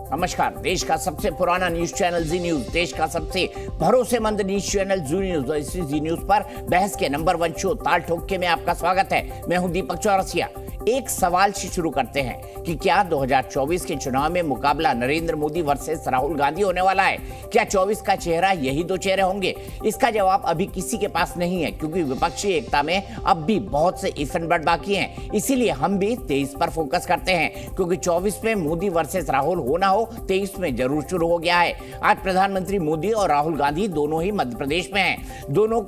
नमस्कार। देश का सबसे पुराना न्यूज चैनल जी न्यूज, देश का सबसे भरोसेमंद न्यूज चैनल जी न्यूज और इसी जी न्यूज पर बहस के नंबर 1 शो ताल ठोक के में आपका स्वागत है। मैं हूं दीपक चौरसिया। एक सवाल से शुरू करते हैं कि क्या 2024 के चुनाव में मुकाबला नरेंद्र मोदी वर्सेस राहुल गांधी होने वाला है? क्या 24 का चेहरा यही दो चेहरे होंगे? इसका जवाब अभी किसी के पास नहीं है, क्योंकि विपक्षी एकता में अब भी बहुत से इफ एंड बट बाकी हैं। इसीलिए हम भी 23 पर फोकस करते हैं, क्योंकि 24 में मोदी वर्सेस राहुल होना हो 23 में जरूर शुरू हो गया है। आज प्रधानमंत्री मोदी और राहुल गांधी दोनों ही मध्य प्रदेश में हैं। दोनों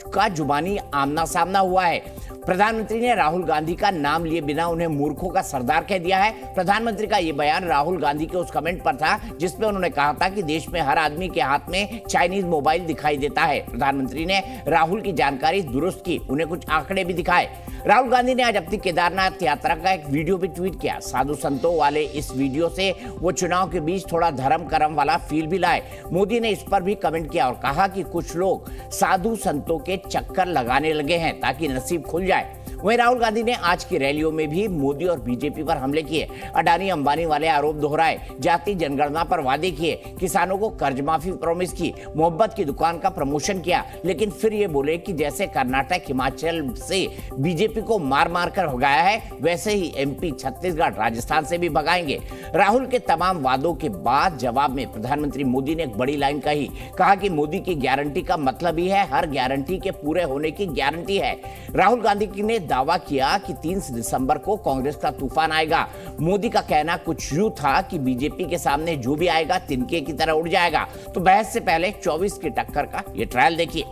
का जुबानी आमना सामना हुआ है। प्रधानमंत्री ने राहुल गांधी का नाम लिए बिना उन्हें मूर्खों का सरदार कह दिया है। प्रधानमंत्री का यह बयान राहुल गांधी के उस कमेंट पर था जिसमें उन्होंने कहा था कि देश में हर आदमी के हाथ में चाइनीज मोबाइल दिखाई देता है। प्रधानमंत्री ने राहुल की जानकारी दुरुस्त की, उन्हें कुछ आंकड़े भी दिखाए। राहुल गांधी ने आज अपनी केदारनाथ यात्रा का एक वीडियो भी ट्वीट किया। साधु संतों वाले इस वीडियो से वो चुनाव के बीच थोड़ा धर्म करम वाला फील भी लाए। मोदी ने इस पर भी कमेंट किया और कहा कि कुछ लोग साधु संतों के चक्कर लगाने लगे हैं ताकि नसीब खुल जाए। वहीं राहुल गांधी ने आज की रैलियों में भी मोदी और बीजेपी पर हमले किए। अडानी अंबानी वाले आरोप दोहराए, जाति जनगणना पर वादे किए, किसानों को कर्ज माफी प्रॉमिस की, मोहब्बत की दुकान का प्रमोशन किया, लेकिन फिर ये बोले कि जैसे कर्नाटक हिमाचल से बीजेपी को मार मार कर भगाया है, वैसे ही एमपी छत्तीसगढ़ राजस्थान से भी भगाएंगे। राहुल के तमाम वादों के बाद जवाब में प्रधानमंत्री मोदी ने एक बड़ी लाइन कहा कि मोदी की गारंटी का मतलब ही है हर गारंटी के पूरे होने की गारंटी है। राहुल गांधी ने दावा किया कि 3 दिसंबर को कांग्रेस का तूफान आएगा। मोदी का कहना कुछ यूं था कि बीजेपी के सामने जो भी आएगा तिनके की तरह उड़ जाएगा। तो बहस से पहले 24 की टक्कर का ये ट्रायल देखिए।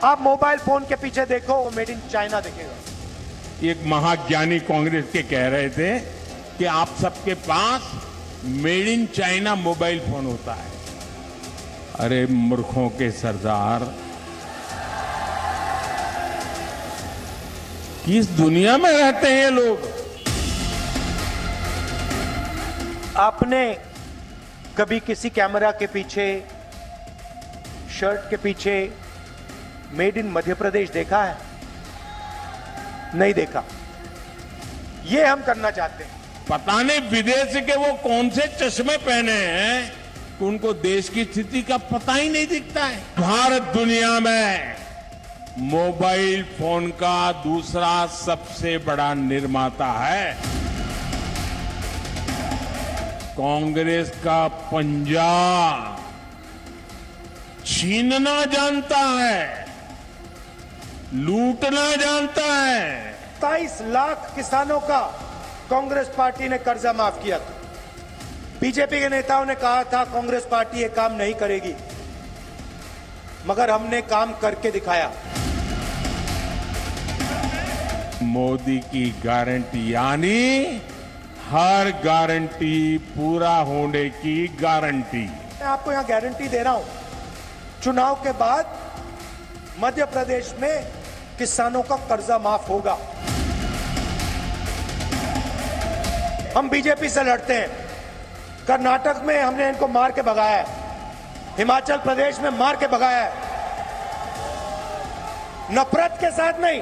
आप मोबाइल फोन के पीछे देखो, वो मेड इन चाइना दिखेगा। एक महाज्ञानी कांग्रेस के कह रहे थे कि आप सबके पास made in China mobile phone होता है। अरे मूर्खों के सरदार, किस दुनिया में रहते हैं ये लोग? आपने कभी किसी कैमरा के पीछे, शर्ट के पीछे मेड इन मध्य प्रदेश देखा है? नहीं देखा। ये हम करना चाहते हैं। पता नहीं विदेश के वो कौन से चश्मे पहने हैं कि उनको देश की स्थिति का पता ही नहीं दिखता है। भारत दुनिया में मोबाइल फोन का दूसरा सबसे बड़ा निर्माता है। कांग्रेस का पंजा छीनना जानता है, लूटना जानता है। 27 लाख किसानों का कांग्रेस पार्टी ने कर्जा माफ किया था। बीजेपी के नेताओं ने कहा था कांग्रेस पार्टी ये काम नहीं करेगी, मगर हमने काम करके दिखाया। मोदी की गारंटी यानी हर गारंटी पूरा होने की गारंटी। मैं आपको यहां गारंटी दे रहा हूं, चुनाव के बाद मध्य प्रदेश में किसानों का कर्जा माफ होगा। हम बीजेपी से लड़ते हैं। कर्नाटक में हमने इनको मार के भगाया है, हिमाचल प्रदेश में मार के भगाया है। नफरत के साथ नहीं।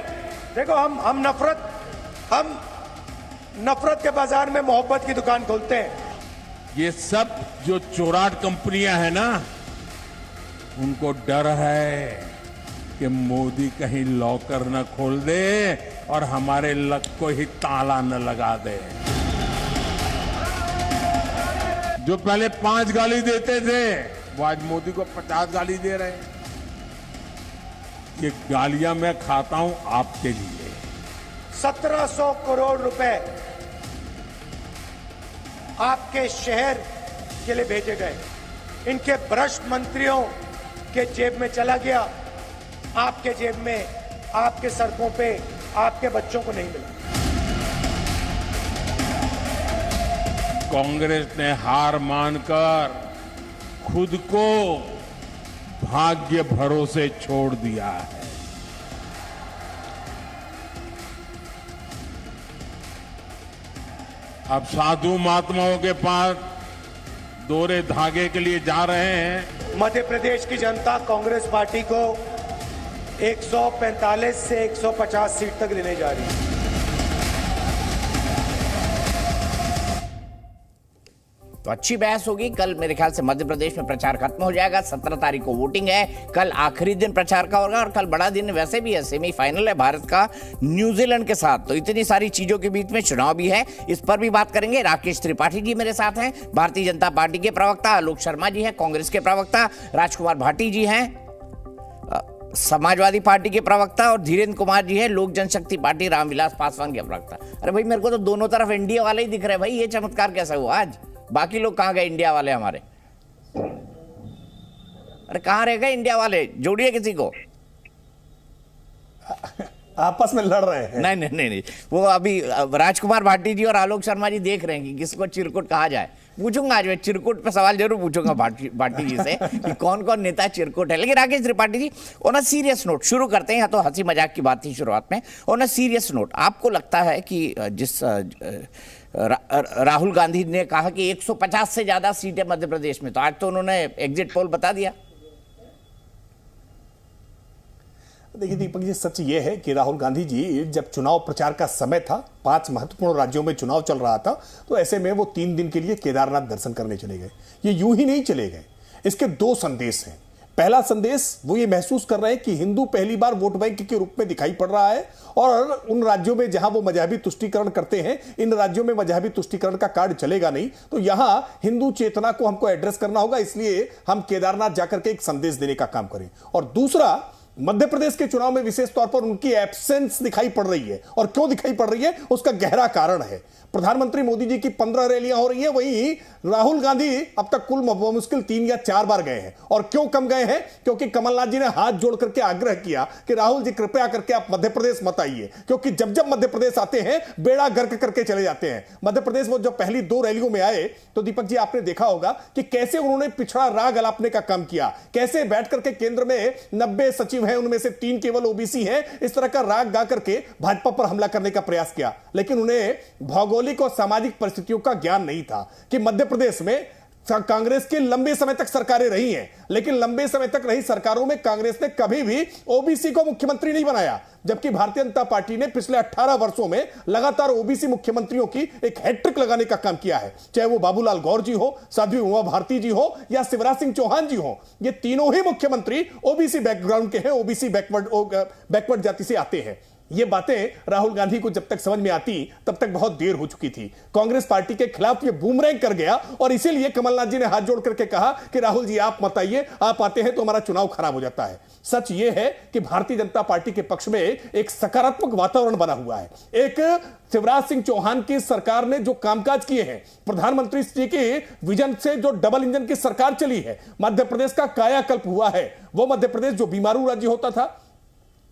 देखो, हम नफरत के बाजार में मोहब्बत की दुकान खोलते हैं। ये सब जो चोराट कंपनियां हैं ना, उनको डर है कि मोदी कहीं लॉकर न खोल दे और हमारे लक को ही ताला न लगा दे। जो पहले 5 गाली देते थे, वो आज मोदी को 50 गाली दे रहे हैं। ये गालियां मैं खाता हूं आपके लिए। 1700 करोड़ रुपए आपके शहर के लिए भेजे गए, इनके भ्रष्ट मंत्रियों के जेब में चला गया, आपके जेब में, आपके सड़कों पे, आपके बच्चों को नहीं मिला। कांग्रेस ने हार मानकर खुद को भाग्य भरोसे छोड़ दिया है। अब साधु महात्माओं के पास दोहरे धागे के लिए जा रहे हैं। मध्य प्रदेश की जनता कांग्रेस पार्टी को 145 से 150 सीट तक लेने जा रही है। तो अच्छी बहस होगी। कल मेरे ख्याल से मध्य प्रदेश में प्रचार खत्म हो जाएगा। 17 तारीख को वोटिंग है, कल आखिरी दिन प्रचार का होगा और कल बड़ा दिन वैसे भी है, सेमीफाइनल है भारत का न्यूजीलैंड के साथ। तो इतनी सारी चीजों के बीच में चुनाव भी है, इस पर भी बात करेंगे। राकेश त्रिपाठी जी मेरे साथ हैं, भारतीय जनता पार्टी के प्रवक्ता, आलोक शर्मा जी हैं कांग्रेस के प्रवक्ता, राजकुमार भाटी जी हैं समाजवादी पार्टी के प्रवक्ता और धीरेन्द्र कुमार जी है लोक जनशक्ति पार्टी रामविलास पासवान के प्रवक्ता। अरे भाई मेरे को तो दोनों तरफ एनडीए वाले ही दिख रहे हैं भाई, ये चमत्कार कैसा हुआ आज? बाकी लोग कहां गए इंडिया वाले हमारे? अरे कहां रह गए इंडिया वाले? जोड़िए किसी को। आपस में लड़ रहे हैं। नहीं, वो अभी राजकुमार भाटी जी और आलोक शर्मा जी देख रहे हैं कि किसको चिरकुट कहा जाए। पूछूंगा आज मैं चिरकुट पे सवाल जरूर पूछूंगा भाटी जी से कि कौन कौन नेता चिरकुट है। लेकिन Rakesh Tripathi ji, on a serious note शुरू करते हैं, या तो हंसी मजाक की बात थी शुरुआत में। ऑन अ सीरियस नोट, आपको लगता है कि जिस राहुल गांधी ने कहा कि 150 से ज्यादा सीटें मध्य प्रदेश में, तो आज तो उन्होंने एग्जिट पोल बता दिया। देखिए दीपक जी, सच ये है कि राहुल गांधी जी जब चुनाव प्रचार का समय था, 5 महत्वपूर्ण राज्यों में चुनाव चल रहा था, तो ऐसे में वो 3 दिन के लिए केदारनाथ दर्शन करने चले गए। ये यूं ही नहीं चले गए, इसके 2 संदेश हैं। पहला संदेश, वो ये महसूस कर रहे हैं कि हिंदू पहली बार वोट बैंक के रूप में दिखाई पड़ रहा है, और उन राज्यों में जहां वो मजहबी तुष्टीकरण करते हैं, इन राज्यों में मजहबी तुष्टीकरण का कार्ड चलेगा नहीं, तो यहां हिंदू चेतना को हमको एड्रेस करना होगा, इसलिए हम केदारनाथ जाकर के एक संदेश देने का काम करें। और दूसरा, मध्य प्रदेश के चुनाव में विशेष तौर पर उनकी एब्सेंस दिखाई पड़ रही है, और क्यों दिखाई पड़ रही है उसका गहरा कारण है। प्रधानमंत्री मोदी जी की 15 रैलियां हो रही हैं, वहीं राहुल गांधी अब तक कुल मुश्किल 3 या 4 बार गए हैं। और क्यों कम गए हैं? क्योंकि कमलनाथ जी ने हाथ जोड़ करके आग्रह किया कि राहुल जी कृपया करके आप मध्य प्रदेश मत आइए, क्योंकि जब जब मध्य प्रदेश आते हैं बेड़ा गर्क करके चले जाते हैं। मध्य प्रदेश वो जब पहली 2 रैलियों में आए तो दीपक जी आपने देखा होगा कि कैसे उन्होंने पिछड़ा राग अलापने का काम किया, कैसे बैठ करके केंद्र में 90 सचिव हैं, उनमें से 3 केवल ओबीसी हैं, इस तरह का राग गा करके भाजपा पर हमला करने का प्रयास किया। लेकिन उन्हें भौगोलिक और सामाजिक परिस्थितियों का ज्ञान नहीं था कि मध्य प्रदेश में कांग्रेस की लंबे समय तक सरकारें रही हैं, लेकिन लंबे समय तक रही सरकारों में कांग्रेस ने कभी भी ओबीसी को मुख्यमंत्री नहीं बनाया, जबकि भारतीय जनता पार्टी ने पिछले 18 वर्षों में लगातार ओबीसी मुख्यमंत्रियों की एक हैट्रिक लगाने का काम किया है। चाहे वो बाबूलाल गौर जी हो, साध्वी उमा भारती जी हो, या शिवराज सिंह चौहान जी हो, ये तीनों ही मुख्यमंत्री ओबीसी बैकग्राउंड के हैं, ओबीसी बैकवर्ड जाति से आते हैं। ये बातें राहुल गांधी को जब तक समझ में आती तब तक बहुत देर हो चुकी थी। कांग्रेस पार्टी के खिलाफ ये बूमरैंग कर गया, और इसीलिए कमलनाथ जी ने हाथ जोड़ करके कहा कि राहुल जी आप मत आइए, आप आते हैं तो हमारा चुनाव खराब हो जाता है। सच ये है कि भारतीय जनता पार्टी के पक्ष में एक सकारात्मक वातावरण बना हुआ है। एक शिवराज सिंह चौहान की सरकार ने जो कामकाज किए हैं, प्रधानमंत्री जी के विजन से जो डबल इंजन की सरकार चली है, मध्य प्रदेश का कायाकल्प हुआ है। वो मध्य प्रदेश जो बीमारू राज्य होता था,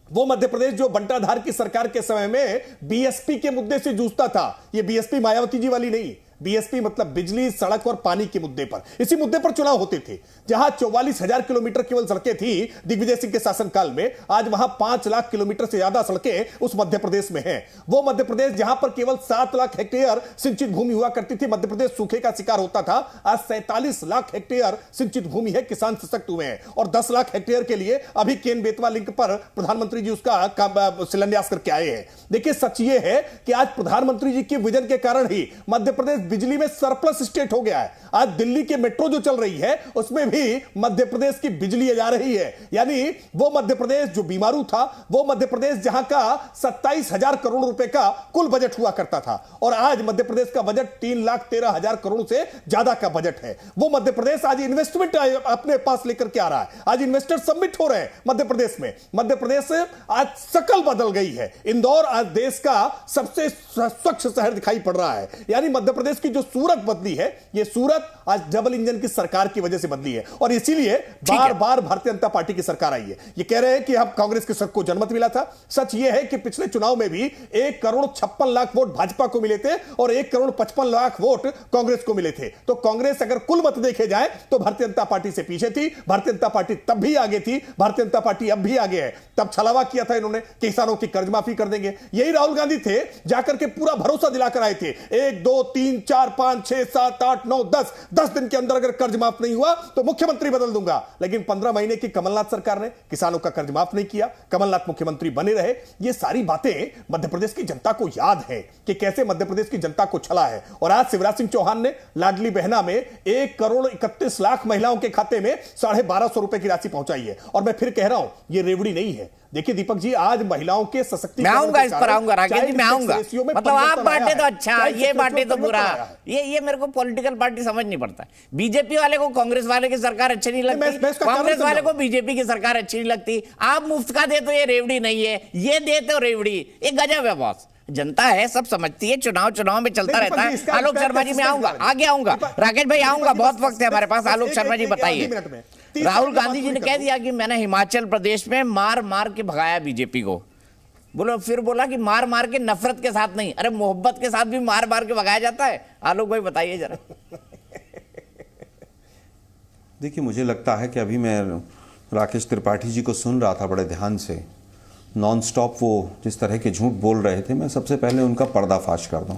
वो मध्य प्रदेश जो बंटाधार की सरकार के समय में बीएसपी के मुद्दे से जूझता था, ये बीएसपी मायावती जी वाली नहीं, बीएसपी मतलब बिजली, सड़क और पानी के मुद्दे पर, इसी मुद्दे पर चुनाव होते थे। जहां 44,000 किलोमीटर केवल सड़कें थी दिग्विजय सिंह के शासनकाल में, आज वहां 5 लाख किलोमीटर से ज्यादा सड़कें उस मध्य प्रदेश में हैं। वो मध्य प्रदेश जहां पर केवल 7 लाख हेक्टेयर सिंचित भूमि हुआ करती थी, मध्य प्रदेश सूखे का शिकार होता था, आज 47 लाख हेक्टेयर सिंचित भूमि है, किसान सशक्त हुए हैं। और 10 लाख हेक्टेयर के लिए अभी केन बेतवा लिंक पर प्रधानमंत्री जी उसका शिलान्यास करके आए हैं। देखिए सच ये है कि आज प्रधानमंत्री जी के विजन के कारण ही मध्य प्रदेश बिजली में सरप्लस स्टेट हो गया है। आज दिल्ली के मेट्रो जो चल रही है उसमें भी मध्य प्रदेश की बिजली जा रही है। यानी वो मध्य प्रदेश जो बीमारू था, वो मध्य प्रदेश जहां का 27,000 करोड़ रुपए का कुल बजट हुआ करता था, और आज मध्य प्रदेश का बजट 3,13,000 करोड़ से ज्यादा का बजट है। वो मध्य प्रदेश आज इन्वेस्टमेंट अपने पास लेकर के आ रहा है, आज इन्वेस्टर सबमिट हो रहे हैं मध्य प्रदेश में। मध्य प्रदेश आज शकल बदल गई है। इंदौर आज देश का सबसे स्वच्छ शहर दिखाई पड़ रहा है। यानी मध्य प्रदेश की जो सूरत बदली है, ये सूरत आज डबल इंजन की सरकार की वजह से बदली है, और इसीलिए बार बार भारतीय जनता पार्टी की सरकार आई है। ये कह रहे हैं कि हम कांग्रेस के सर को जनमत मिला था। सच ये है कि पिछले चुनाव में भी 1,56,00,000 वोट भाजपा को मिले थे और 1,55,00,000 वोट कांग्रेस को मिले थे। तो कांग्रेस अगर कुल मत देखे जाए तो भारतीय जनता पार्टी से पीछे थी। भारतीय जनता पार्टी तब भी आगे थी, भारतीय जनता पार्टी अब भी आगे है। तब छलावा किया था इन्होंने, किसानों की कर्ज माफी कर देंगे। यही राहुल गांधी थे, जाकर के पूरा भरोसा दिलाकर आए थे। 1, 2, 3, 4 5 6 7 8 9 10 दिन के अंदर अगर कर्ज माफ नहीं हुआ तो मुख्यमंत्री बदल दूंगा। लेकिन 15 महीने की कमलनाथ सरकार ने किसानों का कर्ज माफ नहीं किया, कमलनाथ मुख्यमंत्री बने रहे। ये सारी बातें मध्य प्रदेश की जनता को याद है कि कैसे मध्य प्रदेश की जनता को छला है। और आज शिवराज सिंह चौहान ने लाडली बहना में 1 करोड़ 31 लाख महिलाओं के खाते में 1250 रुपए की राशि पहुंचाई है। और मैं फिर कह रहा हूं, ये रेवड़ी नहीं है। देखिए दीपक जी, आज महिलाओं के सशक्तिकरण, मैं आऊंगा इस पर, आऊंगा राकेश जी, मैं आऊंगा। मतलब आप बांटे तो अच्छा, ये बांटे तो बुरा। ये मेरे को पॉलिटिकल पार्टी समझ नहीं पड़ता। बीजेपी वाले को कांग्रेस वाले की सरकार अच्छी नहीं लगती, कांग्रेस वाले को बीजेपी की सरकार अच्छी नहीं लगती। आप मुफ्त का दे तो ये रेवड़ी नहीं है, ये दे तो रेवड़ी। एक गजब है बॉस। जनता है, सब समझती है, चुनाव में चलता रहता है। आलोक शर्मा जी, मैं आऊंगा, आगे आऊंगा। राकेश भाई आऊंगा, बहुत वक्त है हमारे पास। आलोक शर्मा जी बताइए। राहुल गांधी जी ने कह दिया कि मैंने हिमाचल प्रदेश में मार मार के भगाया बीजेपी को। फिर बोला कि मार मार के, नफरत के साथ नहीं। अरे मोहब्बत के साथ भी मार मार के भगाया जाता है। आलोक भाई बताइए जरा। देखिए, मुझे लगता है कि अभी मैं राकेश त्रिपाठी जी को सुन रहा था बड़े ध्यान से। नॉन स्टॉप वो जिस तरह के झूठ बोल रहे थे, मैं सबसे पहले उनका पर्दाफाश कर दूं।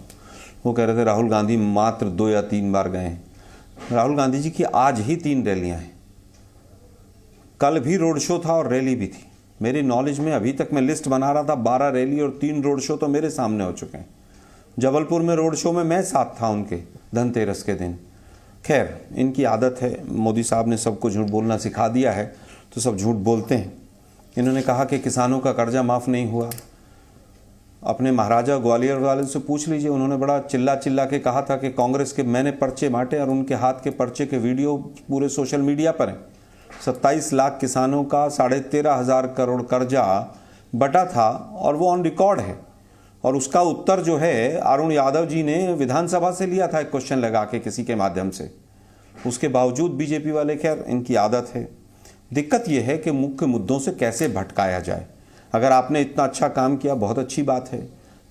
वो कह रहे थे राहुल गांधी मात्र 2 या 3 बार गए हैं। राहुल गांधी जी की आज ही 3 रैलियां हैं। कल भी रोड शो था और रैली भी थी। मेरी नॉलेज में अभी तक मैं लिस्ट बना रहा था, 12 रैली और 3 रोड शो तो मेरे सामने हो चुके हैं। जबलपुर में रोड शो में मैं साथ था उनके, धनतेरस के दिन। खैर, इनकी आदत है, मोदी साहब ने सबको झूठ बोलना सिखा दिया है तो सब झूठ बोलते हैं। इन्होंने कहा कि किसानों का कर्जा माफ़ नहीं हुआ। अपने महाराजा ग्वालियर वाले से पूछ लीजिए, उन्होंने बड़ा चिल्ला चिल्ला के कहा था कि कांग्रेस के मैंने पर्चे बांटे, और उनके हाथ के पर्चे के वीडियो पूरे सोशल मीडिया पर हैं। 27 लाख किसानों का 13,500 करोड़ कर्जा बटा था और वो ऑन रिकॉर्ड है। और उसका उत्तर जो है अरुण यादव जी ने विधानसभा से लिया था, एक क्वेश्चन लगा के किसी के माध्यम से। उसके बावजूद बीजेपी वाले, खैर इनकी आदत है। दिक्कत यह है कि मुख्य मुद्दों से कैसे भटकाया जाए। अगर आपने इतना अच्छा काम किया, बहुत अच्छी बात है,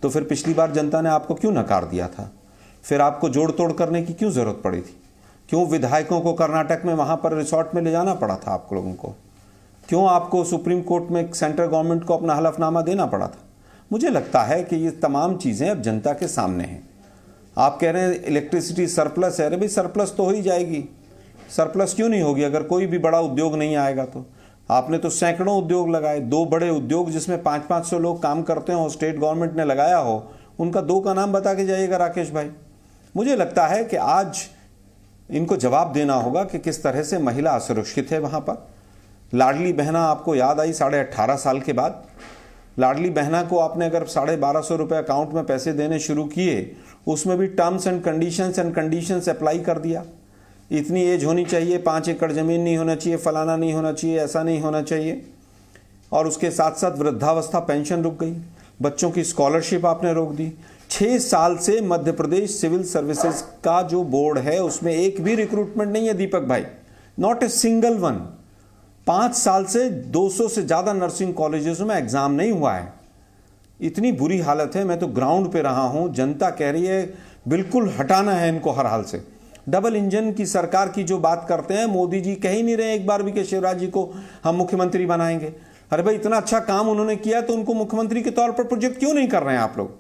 तो फिर पिछली बार जनता ने आपको क्यों नकार दिया था? फिर आपको जोड़ तोड़ करने की क्यों जरूरत पड़ी थी? क्यों विधायकों को कर्नाटक में वहां पर रिसोर्ट में ले जाना पड़ा था आप लोगों को? क्यों आपको सुप्रीम कोर्ट में सेंट्रल गवर्नमेंट को अपना हलफनामा देना पड़ा था? मुझे लगता है कि ये तमाम चीज़ें अब जनता के सामने हैं। आप कह रहे हैं इलेक्ट्रिसिटी सरप्लस है। अरे भाई, सरप्लस तो हो ही जाएगी। सरप्लस क्यों नहीं होगी अगर कोई भी बड़ा उद्योग नहीं आएगा तो? आपने तो सैकड़ों उद्योग लगाए, 2 बड़े उद्योग जिसमें 500-500 लोग काम करते हो, स्टेट गवर्नमेंट ने लगाया हो, उनका 2 का नाम बता के जाइएगा राकेश भाई। मुझे लगता है कि आज इनको जवाब देना होगा कि किस तरह से महिला असुरक्षित है वहां पर। लाडली बहना आपको याद आई 18.5 साल के बाद। लाडली बहना को आपने अगर 1250 रुपये अकाउंट में पैसे देने शुरू किए, उसमें भी टर्म्स एंड कंडीशंस अप्लाई कर दिया। इतनी एज होनी चाहिए, 5 एकड़ जमीन नहीं होना चाहिए, फलाना नहीं होना चाहिए, ऐसा नहीं होना चाहिए। और उसके साथ साथ वृद्धावस्था पेंशन रुक गई, बच्चों की स्कॉलरशिप आपने रोक दी। 6 साल से मध्य प्रदेश सिविल सर्विसेज का जो बोर्ड है उसमें एक भी रिक्रूटमेंट नहीं है दीपक भाई, नॉट ए सिंगल वन। 5 साल से 200 से ज्यादा नर्सिंग कॉलेजेस में एग्जाम नहीं हुआ है। इतनी बुरी हालत है। मैं तो ग्राउंड पे रहा हूं, जनता कह रही है बिल्कुल हटाना है इनको हर हाल से। डबल इंजन की सरकार की जो बात करते हैं, मोदी जी कह ही नहीं रहे एक बार भी कि शिवराज जी को हम मुख्यमंत्री बनाएंगे। अरे भाई, इतना अच्छा काम उन्होंने किया तो उनको मुख्यमंत्री के तौर पर प्रोजेक्ट क्यों नहीं कर रहे हैं आप लोग?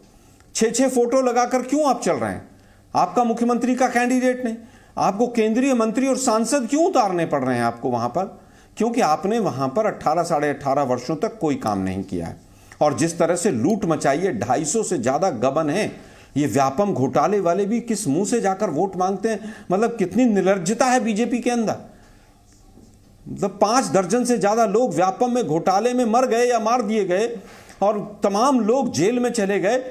6-6 फोटो लगाकर क्यों आप चल रहे हैं? आपका मुख्यमंत्री का कैंडिडेट नहीं, आपको केंद्रीय मंत्री और सांसद क्यों उतारने पड़ रहे हैं आपको वहां पर? क्योंकि आपने वहां पर 18 साढ़े 18 वर्षों तक कोई काम नहीं किया है। और जिस तरह से लूट मचाई है, 250 से ज्यादा गबन है। ये व्यापम घोटाले वाले भी किस मुंह से जाकर वोट मांगते हैं? मतलब कितनी निर्लज्जता है बीजेपी के अंदर। मतलब 5 दर्जन से ज्यादा लोग व्यापम में घोटाले में मर गए या मार दिए गए, और तमाम लोग जेल में चले गए,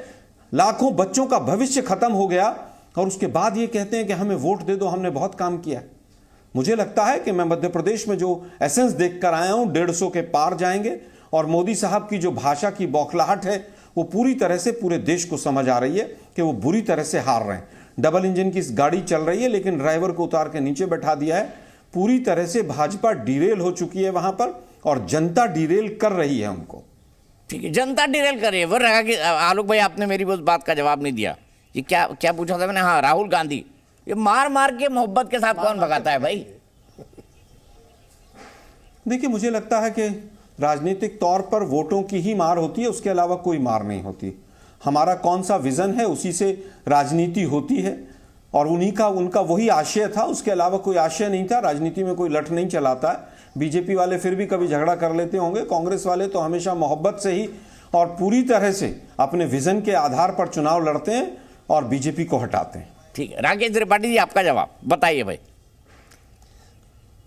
लाखों बच्चों का भविष्य खत्म हो गया, और उसके बाद ये कहते हैं कि हमें वोट दे दो, हमने बहुत काम किया। मुझे लगता है कि मैं मध्य प्रदेश में जो एसेंस देखकर आया हूं, 150 के पार जाएंगे। और मोदी साहब की जो भाषा की बौखलाहट है, वो पूरी तरह से पूरे देश को समझ आ रही है कि वो बुरी तरह से हार रहे हैं। डबल इंजन की गाड़ी चल रही है, लेकिन ड्राइवर को उतार के नीचे बैठा दिया है। पूरी तरह से भाजपा डिरेल हो चुकी है वहां पर, और जनता डिरेल कर रही है उनको। ठीक है, जनता डिरेल कर रही है। वो रहा कि आलोक भाई, आपने मेरी उस बात का जवाब नहीं दिया। ये क्या पूछा था मैंने? हाँ, राहुल गांधी ये मार मार के मोहब्बत के साथ कौन भगाता है भाई? देखिए, मुझे लगता है कि राजनीतिक तौर पर वोटों की ही मार होती है, उसके अलावा कोई मार नहीं होती। हमारा कौन सा विजन है, उसी से राजनीति होती है। और उन्हीं का उनका वही आशय था, उसके अलावा कोई आशय नहीं था। राजनीति में कोई लठ नहीं चलाता है। बीजेपी वाले फिर भी कभी झगड़ा कर लेते होंगे, कांग्रेस वाले तो हमेशा मोहब्बत से ही और पूरी तरह से अपने विजन के आधार पर चुनाव लड़ते हैं और बीजेपी को हटाते हैं। ठीक है, राकेश त्रिपाठी जी आपका जवाब बताइए भाई।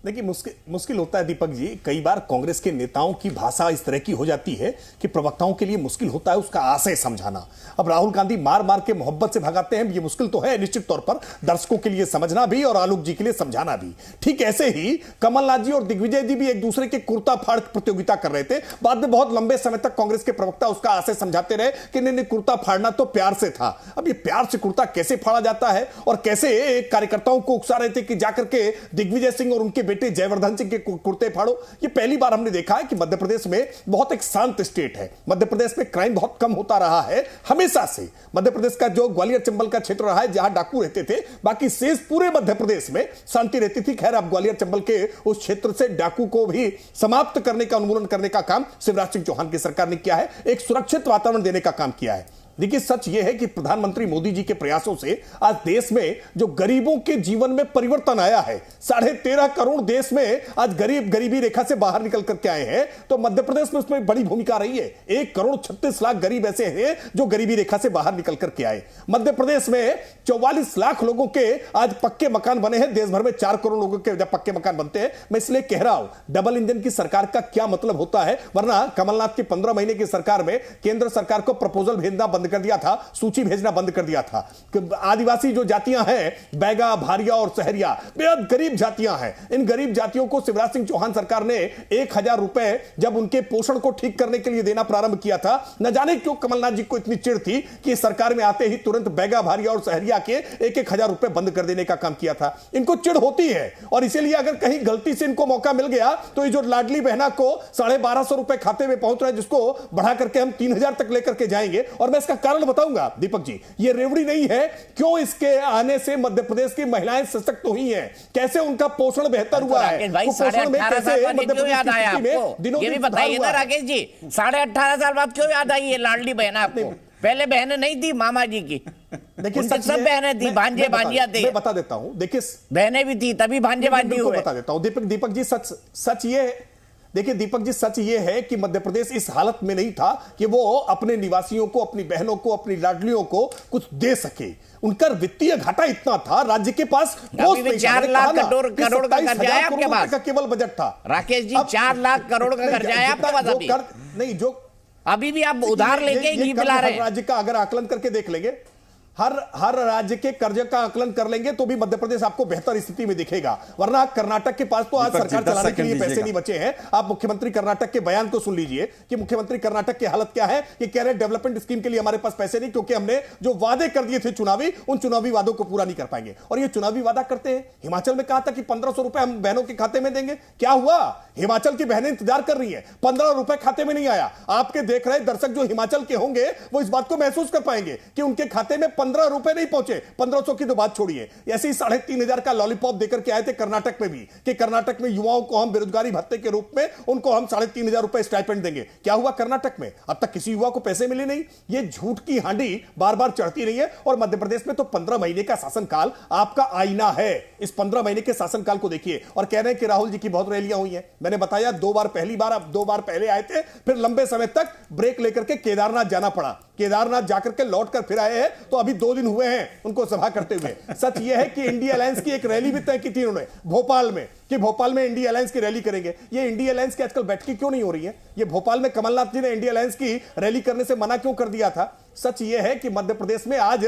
देखिए, मुश्किल होता है दीपक जी। कई बार कांग्रेस के नेताओं की भाषा इस तरह की हो जाती है कि प्रवक्ताओं के लिए मुश्किल होता है उसका आशय समझाना। अब राहुल गांधी मार मार के मोहब्बत से भगाते हैं, ये मुश्किल तो है निश्चित तौर पर, दर्शकों के लिए समझना भी और आलोक जी के लिए समझाना भी। ठीक ऐसे ही कमलनाथ जी और दिग्विजय जी भी एक दूसरे के कुर्ता फाड़ प्रतियोगिता कर रहे थे। बाद में बहुत लंबे समय तक कांग्रेस के प्रवक्ता उसका आशय समझाते रहे कि नहीं, कुर्ता फाड़ना तो प्यार से था। अब ये प्यार से कुर्ता कैसे फाड़ा जाता है और कैसे कार्यकर्ताओं को उकसा रहे थे कि जाकर के दिग्विजय सिंह और उनके जयवर्धन सिंह के कुर्ते फाड़ो। ये पहली बार हमने देखा है कि मध्य प्रदेश में बहुत एक शांत स्टेट है। मध्य प्रदेश में क्राइम बहुत कम होता रहा है हमेशा से। मध्य प्रदेश का जो ग्वालियर चंबल का क्षेत्र रहा है जहां डाकू रहते थे, बाकी शेष पूरे मध्य प्रदेश में शांति रहती थी। खैर, अब ग्वालियर चंबल के उस क्षेत्र से डाकू को भी समाप्त करने का, उन्मूलन करने का काम शिवराज सिंह चौहान की सरकार ने किया है। एक सुरक्षित वातावरण देने का काम किया है। देखिए, सच यह है कि प्रधानमंत्री मोदी जी के प्रयासों से आज देश में जो गरीबों के जीवन में परिवर्तन आया है, 13.5 करोड़ देश में आज गरीबी रेखा से बाहर निकल करके आए हैं, तो मध्य प्रदेश में उसमें बड़ी भूमिका रही है। 1,36,00,000 गरीब ऐसे हैं जो गरीबी रेखा से बाहर निकल करके आए। मध्य प्रदेश में 44 लाख लोगों के आज पक्के मकान बने हैं। देश भर में 4 करोड़ लोगों के जब पक्के मकान बनते हैं, मैं इसलिए कह रहा हूं डबल इंजन की सरकार का क्या मतलब होता है। वरना कमलनाथ की 15 महीने की सरकार में केंद्र सरकार को प्रपोजल भेजना बंद कर दिया था, सूची भेजना बंद कर दिया था। आदिवासी जो जातियां हैं, बैगा, भारिया और सहरिया, बेहद गरीब जातियां हैं। इन गरीब जातियों को शिवराज सिंह चौहान सरकार ने 1,000 रुपए जब उनके पोषण को ठीक करने के लिए देना प्रारंभ किया था, न जाने क्यों कमलनाथ जी को इतनी चिढ़ थी कि सरकार में आते ही तुरंत बैगा, भारिया और सहरिया के 1,000 रुपए बंद कर देने का काम किया था। इनको चिढ़ होती है और इसीलिए अगर कहीं गलती से इनको मौका मिल गया तो ये जो लाडली बहना को 1,250 रुपए खाते में पहुंच रहे हैं, जिसको बढ़ा करके हम 3,000 तक लेकर के जाएंगे। और मैं इसका कारण बताऊंगा दीपक जी, ये रेवड़ी नहीं है। क्यों इसके आने से मध्य प्रदेश की महिलाएं सशक्त हुई हैं, कैसे उनका पोषण बेहतर हुआ है, भाई 18.5 साल बाद क्यों याद आया आपको, ये भी बताइए ना राकेश जी। 18.5 साल बाद क्यों याद आई ये लाडली बहना आपको? पहले बहनें नहीं थी मामा जी की, देखिए सब बहनें थी, भांजे भांजिया थे। मैं बता देता हूं, देखिए बहनें भी थी तभी भांजे भांजी हुए। बता देता हूं दीपक जी, सच ये देखिए दीपक जी, सच ये है कि मध्य प्रदेश इस हालत में नहीं था कि वो अपने निवासियों को, अपनी बहनों को, अपनी लाडलियों को कुछ दे सके। उनका वित्तीय घाटा इतना था, राज्य के पास 4 लाख करोड़ का कर्जा है आपके पास, केवल बजट था। राकेश जी 4 लाख करोड़ का कर्जा है आपके पास अभी नहीं, जो अभी भी आप उधार लेके ही पिला रहे हैं। राज्य का अगर आकलन करके देख लेंगे, हर राज्य के कर्ज का आकलन कर लेंगे तो भी मध्य प्रदेश आपको बेहतर स्थिति में दिखेगा। वरना कर्नाटक के पास तो आज सरकार चलाने के लिए पैसे नहीं बचे हैं। आप मुख्यमंत्री कर्नाटक के बयान को सुन लीजिए कि मुख्यमंत्री कर्नाटक की हालत क्या है। कि कह रहे डेवलपमेंट स्कीम के लिए हमारे पास पैसे नहीं, क्योंकि हमने जो वादे कर दिए थे चुनावी, उन चुनावी वादों को पूरा नहीं कर पाएंगे। और ये चुनावी वादा करते हैं। हिमाचल में कहा था कि 1,500 रुपए हम बहनों के खाते में देंगे, क्या हुआ? हिमाचल की बहनें इंतजार कर रही हैं, 15 रुपए खाते में नहीं आया। आपके देख रहे दर्शक जो हिमाचल के होंगे वो इस बात को महसूस कर पाएंगे कि उनके खाते में 15 रुपए नहीं पहुंचे। 1500 की तो बात छोड़िए, ऐसे ही 3,500 का लॉलीपॉप देकर के आए थे कर्नाटक में भी, कि कर्नाटक में युवाओं को हम बेरोजगारी भत्ते के रूप में उनको हम 3,500 रुपए स्टाइपेंड देंगे। क्या हुआ कर्नाटक में? अब तक किसी युवा को पैसे मिले नहीं। ये झूठ की हांडी बार बार चढ़ती रही है। और मध्य प्रदेश में तो 15 महीने का शासनकाल आपका आईना है। इस 15 महीने के शासनकाल को देखिए और कह रहे हैं कि राहुल जी की बहुत रैलियां हुई हैं। मैंने बताया 2 बार, पहली बार आप 2 बार पहले आए थे, फिर लंबे समय तक ब्रेक लेकर के केदारनाथ जाना पड़ा। केदारनाथ जाकर के लौट कर फिर आए हैं, तो अभी 2 दिन हुए हैं उनको सभा करते हुए। सच यह है कि इंडिया अलायंस की एक रैली भी तय की थी उन्होंने भोपाल में, कि भोपाल में इंडिया अलायंस की रैली करेंगे। ये इंडिया अलायंस की आजकल बैठकें क्यों नहीं हो रही है? ये भोपाल में कमलनाथ जी ने इंडिया अलायंस की रैली करने से मना क्यों कर दिया था? सच यह है कि मध्य प्रदेश में आज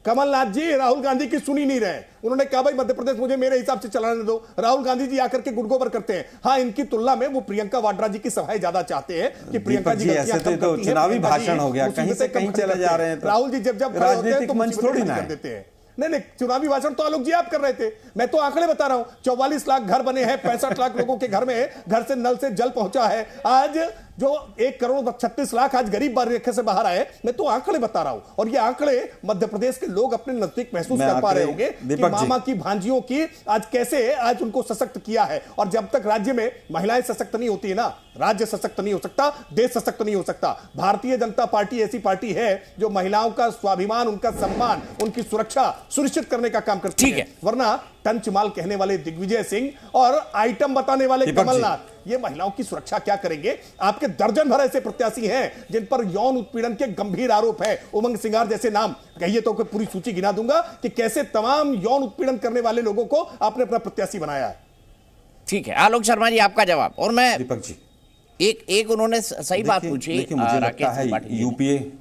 कमलनाथ जी राहुल गांधी की सुनी नहीं रहे। उन्होंने कहा भाई मध्य प्रदेश मुझे मेरे हिसाब से चलाने दो। राहुल गांधी जी आकर के गुडगोबर करते हैं। हाँ, इनकी तुलना में वो प्रियंका वाड्रा जी की सभाएं ज्यादा चाहते हैं कि प्रियंका जी तो चुनावी भाषण हो गया, कहीं से कहीं चले जा रहे हैं। राहुल जी जब राजनीतिक मंच थोड़ी ना देते हैं। नहीं, चुनावी भाषण तो आलोक जी आप कर रहे थे, मैं तो आंकड़े बता रहा हूं। 44 लाख घर बने हैं, 65 लाख लोगों के घर में घर से नल से जल पहुंचा है। आज जो 1,36,00,000 आज गरीब रेखा से बाहर आए, मैं तो आंकड़े बता रहा हूं, और ये आंकड़े मध्य प्रदेश के लोग अपने नजदीक महसूस कर पा रहे होंगे कि मामा की भांजियों की आज कैसे आज उनको सशक्त किया है। और जब तक राज्य में महिलाएं सशक्त नहीं होती है ना, राज्य सशक्त नहीं हो सकता, देश सशक्त नहीं हो सकता। भारतीय जनता पार्टी ऐसी पार्टी है जो महिलाओं का स्वाभिमान, उनका सम्मान, उनकी सुरक्षा सुनिश्चित करने का काम करती है। वरना टंचमाल कहने वाले दिग्विजय सिंह और आइटम बताने वाले कमलनाथ, ये महिलाओं की सुरक्षा क्या करेंगे? आपके दर्जन भर ऐसे प्रत्याशी हैं जिन पर यौन उत्पीड़न के गंभीर आरोप है। उमंग सिंगार जैसे नाम कहिए तो पूरी सूची गिना दूंगा कि कैसे तमाम यौन उत्पीड़न करने वाले लोगों को आपने अपना प्रत्याशी बनाया है। ठीक है, आलोक शर्मा जी आपका जवाब। और मैं दीपक जी, एक उन्होंने सही बात पूछी, मुझे लगता है यूपीए,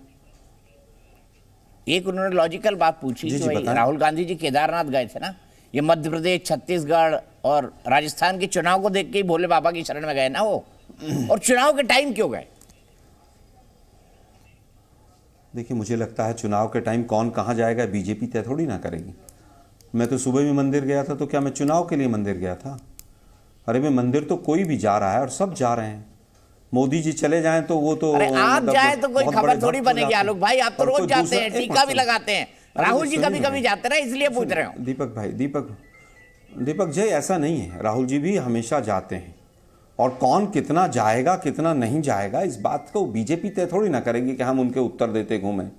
एक उन्होंने लॉजिकल बात पूछी कि राहुल गांधी जी केदारनाथ गए थे ना, ये मध्य प्रदेश, छत्तीसगढ़ और राजस्थान के चुनाव को देख के ही भोले बाबा की शरण में गए ना वो, और चुनाव के टाइम क्यों गए? देखिए, मुझे लगता है चुनाव के टाइम कौन कहां जाएगा बीजेपी तय थोड़ी ना करेगी। मैं तो सुबह में मंदिर गया था, तो क्या मैं चुनाव के लिए मंदिर गया था? अरे मैं मंदिर तो कोई भी जा रहा है और सब जा रहे हैं। मोदी जी चले जाएं तो वो तो, अरे आप जाए तो कोई खबर थोड़ी बनेगी आलोक भाई, आप तो रोज जाते हैं, टीका भी लगाते हैं। राहुल जी कभी कभी जाते रहे, इसलिए पूछ रहे हो। दीपक भाई, दीपक जी, ऐसा नहीं है, राहुल जी भी हमेशा जाते हैं, और कौन कितना जाएगा कितना नहीं जाएगा इस बात को बीजेपी तय थोड़ी ना करेगी कि हम उनके उत्तर देते घूमें।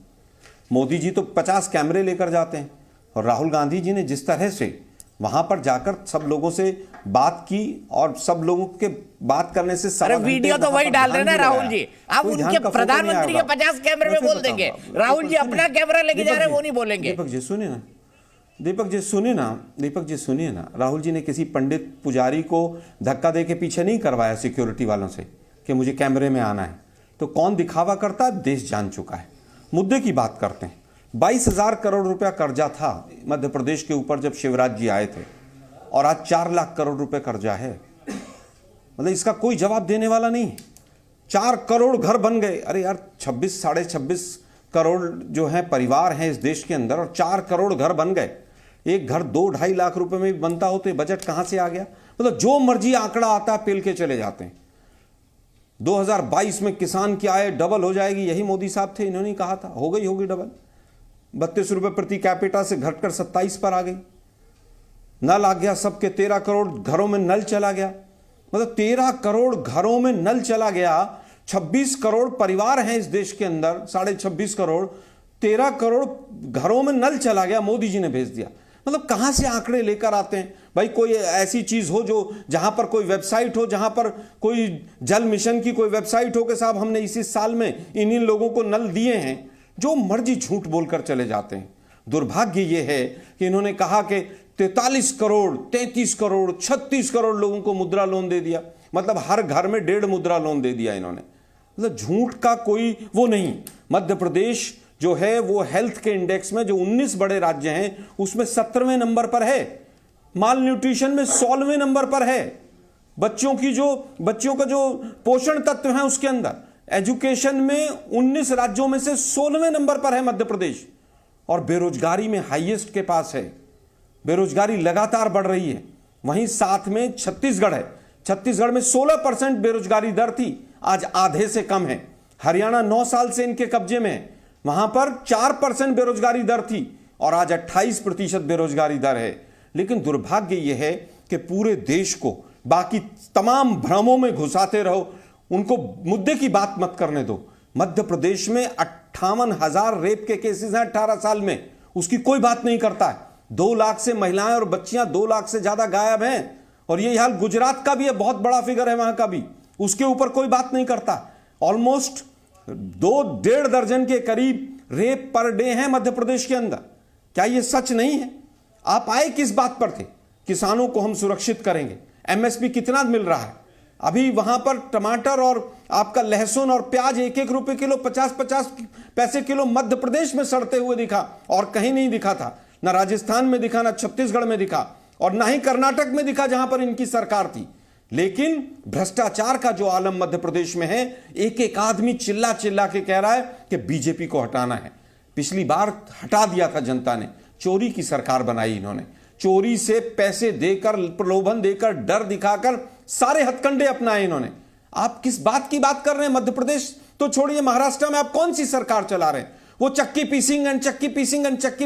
मोदी जी तो 50 कैमरे लेकर जाते हैं, और राहुल गांधी जी ने जिस तरह से वहां पर जाकर सब लोगों से बात की, और सब लोगों के बात करने से अरे वीडियो तो वही डाल रहे ना राहुल जी, आप उनके प्रधानमंत्री के 50 कैमरे में बोल देंगे, राहुल जी अपना कैमरा लेके जा रहे हैं वो नहीं बोलेंगे। दीपक जी सुनिए ना, दीपक जी सुनिए ना, राहुल जी ने किसी पंडित पुजारी को धक्का दे के पीछे नहीं करवाया सिक्योरिटी वालों से कि मुझे कैमरे में आना है। तो कौन दिखावा करता है, देश जान चुका है। मुद्दे की बात करते हैं। 22,000 करोड़ रुपया कर्जा था मध्य प्रदेश के ऊपर जब शिवराज जी आए थे, और आज 4 लाख करोड़ रुपए कर्जा है। मतलब इसका कोई जवाब देने वाला नहीं। 4 करोड़ घर बन गए। अरे यार, 26 साढ़े 26 करोड़ जो है परिवार हैं इस देश के अंदर, और 4 करोड़ घर बन गए। एक घर 2-2.5 लाख रुपए में भी बनता हो तो बजट कहां से आ गया? मतलब जो मर्जी आंकड़ा आता है पेल के चले जाते हैं। 2022 में किसान की आय डबल हो जाएगी, यही मोदी साहब थे, इन्होंने कहा था, हो गई होगी डबल। 32 रुपए प्रति कैपिटा से घटकर 27 पर आ गई। नल आ गया सबके, 13 करोड़ घरों में नल चला गया। मतलब 13 करोड़ घरों में नल चला गया। 26 करोड़ परिवार हैं इस देश के अंदर, 26.5 करोड़, 13 करोड़ घरों में नल चला गया, मोदी जी ने भेज दिया। मतलब कहां से आंकड़े लेकर आते हैं भाई? कोई ऐसी चीज हो जो जहां पर कोई वेबसाइट हो, जहां पर कोई जल मिशन की कोई वेबसाइट हो कि साहब हमने इसी साल में इन लोगों को नल दिए हैं। जो मर्जी झूठ बोलकर चले जाते हैं। दुर्भाग्य यह है कि इन्होंने कहा कि 43 करोड़, 33 करोड़, 36 करोड़ लोगों को मुद्रा लोन दे दिया। मतलब हर घर में 1.5 मुद्रा लोन दे दिया इन्होंने। मतलब झूठ का कोई वो नहीं। मध्य प्रदेश जो है वो हेल्थ के इंडेक्स में जो 19 बड़े राज्य हैं उसमें 17वें नंबर पर है। माल न्यूट्रिशन में 16वें नंबर पर है। बच्चों का जो पोषण तत्व है उसके अंदर एजुकेशन में 19 राज्यों में से 16वें नंबर पर है मध्य प्रदेश। और बेरोजगारी में हाईएस्ट के पास है। बेरोजगारी लगातार बढ़ रही है। वहीं साथ में छत्तीसगढ़ है। छत्तीसगढ़ में 16% बेरोजगारी दर थी, आज आधे से कम है। हरियाणा 9 साल से इनके कब्जे में है, वहां पर 4% बेरोजगारी दर थी और आज 28% बेरोजगारी दर है। लेकिन दुर्भाग्य यह है कि पूरे देश को बाकी तमाम भ्रमों में घुसाते रहो, उनको मुद्दे की बात मत करने दो। मध्य प्रदेश में 58,000 रेप के केसेस हैं 18 साल में, उसकी कोई बात नहीं करता है। 2 लाख से महिलाएं और बच्चियां 2 लाख से ज्यादा गायब हैं। और ये हाल गुजरात का भी है, बहुत बड़ा फिगर है वहां का भी, उसके ऊपर कोई बात नहीं करता। ऑलमोस्ट 2-1.5 दर्जन के करीब रेप पर डे हैं मध्य प्रदेश के अंदर। क्या यह सच नहीं है? आप आए किस बात पर थे? किसानों को हम सुरक्षित करेंगे। एमएसपी कितना मिल रहा है? अभी वहां पर टमाटर और आपका लहसुन और प्याज 1-1 रुपए किलो, 50-50 पैसे किलो मध्य प्रदेश में सड़ते हुए दिखा और कहीं नहीं दिखा था। ना राजस्थान में दिखा, ना छत्तीसगढ़ में दिखा और ना ही कर्नाटक में दिखा जहां पर इनकी सरकार थी। लेकिन भ्रष्टाचार का जो आलम मध्य प्रदेश में है, एक आदमी चिल्ला चिल्ला के कह रहा है कि बीजेपी को हटाना है। पिछली बार हटा दिया था जनता ने, चोरी की सरकार बनाई इन्होंने। चोरी से पैसे देकर, प्रलोभन देकर, डर दिखाकर सारे हथकंडे अपनाए इन्होंने। आप किस बात की बात कर रहे हैं? मध्य प्रदेश तो छोड़िए, महाराष्ट्र में आप कौन सी सरकार चला रहे हैं? वो चक्की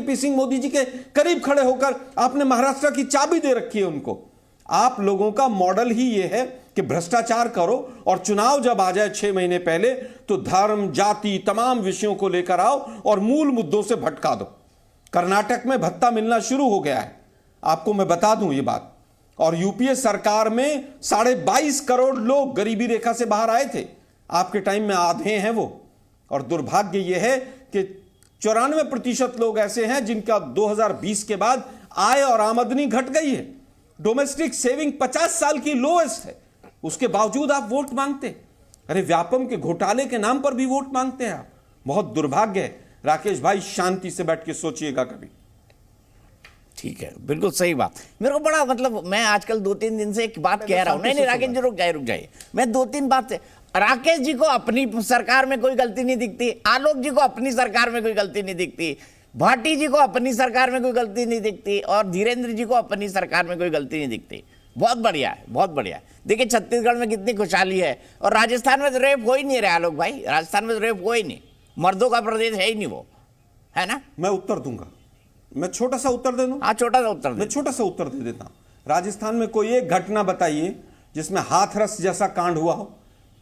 पीसिंग मोदी जी के करीब खड़े होकर आपने महाराष्ट्र की चाबी दे रखी है उनको। आप लोगों का मॉडल ही ये है कि भ्रष्टाचार करो और चुनाव जब आ जाए 6 महीने पहले तो धर्म जाति तमाम विषयों को लेकर आओ और मूल मुद्दों से भटका दो। कर्नाटक में भत्ता मिलना शुरू हो गया है, आपको मैं बता दूं ये बात। और यूपीए सरकार में 22.5 करोड़ लोग गरीबी रेखा से बाहर आए थे, आपके टाइम में आधे हैं वो। और दुर्भाग्य यह है कि 94% लोग ऐसे हैं जिनका 2020 के बाद आय और आमदनी घट गई है। डोमेस्टिक सेविंग 50 साल की लोएस्ट है, उसके बावजूद आप वोट मांगते। अरे व्यापम के घोटाले के नाम पर भी वोट मांगते हैं आप। बहुत दुर्भाग्य है। राकेश भाई, शांति से बैठ के सोचिएगा कभी। ठीक है, बिल्कुल सही बात। मेरे को बड़ा मतलब, मैं आजकल 2-3 दिन से एक बात कह रहा हूं। नहीं राकेश जी रुक जाइए। मैं 2-3 बात से, राकेश जी को अपनी सरकार में कोई गलती नहीं दिखती, आलोक जी को अपनी सरकार में कोई गलती नहीं दिखती, भाटी जी को अपनी सरकार में कोई गलती नहीं दिखती, और धीरेन्द्र जी को अपनी सरकार में कोई गलती नहीं दिखती। बहुत बढ़िया है, बहुत बढ़िया है। देखिए छत्तीसगढ़ में कितनी खुशहाली है, और राजस्थान में तो रेप हो ही नहीं रहा आलोक भाई। राजस्थान में तो रेप हो ही नहीं, मर्दों का प्रदेश है ही नहीं वो, है ना। मैं उत्तर दूंगा, मैं छोटा सा उत्तर दे दूं। हाँ छोटा सा उत्तर, मैं छोटा सा उत्तर दे देता हूं। राजस्थान में कोई एक घटना बताइए जिसमें हाथरस जैसा कांड हुआ हो,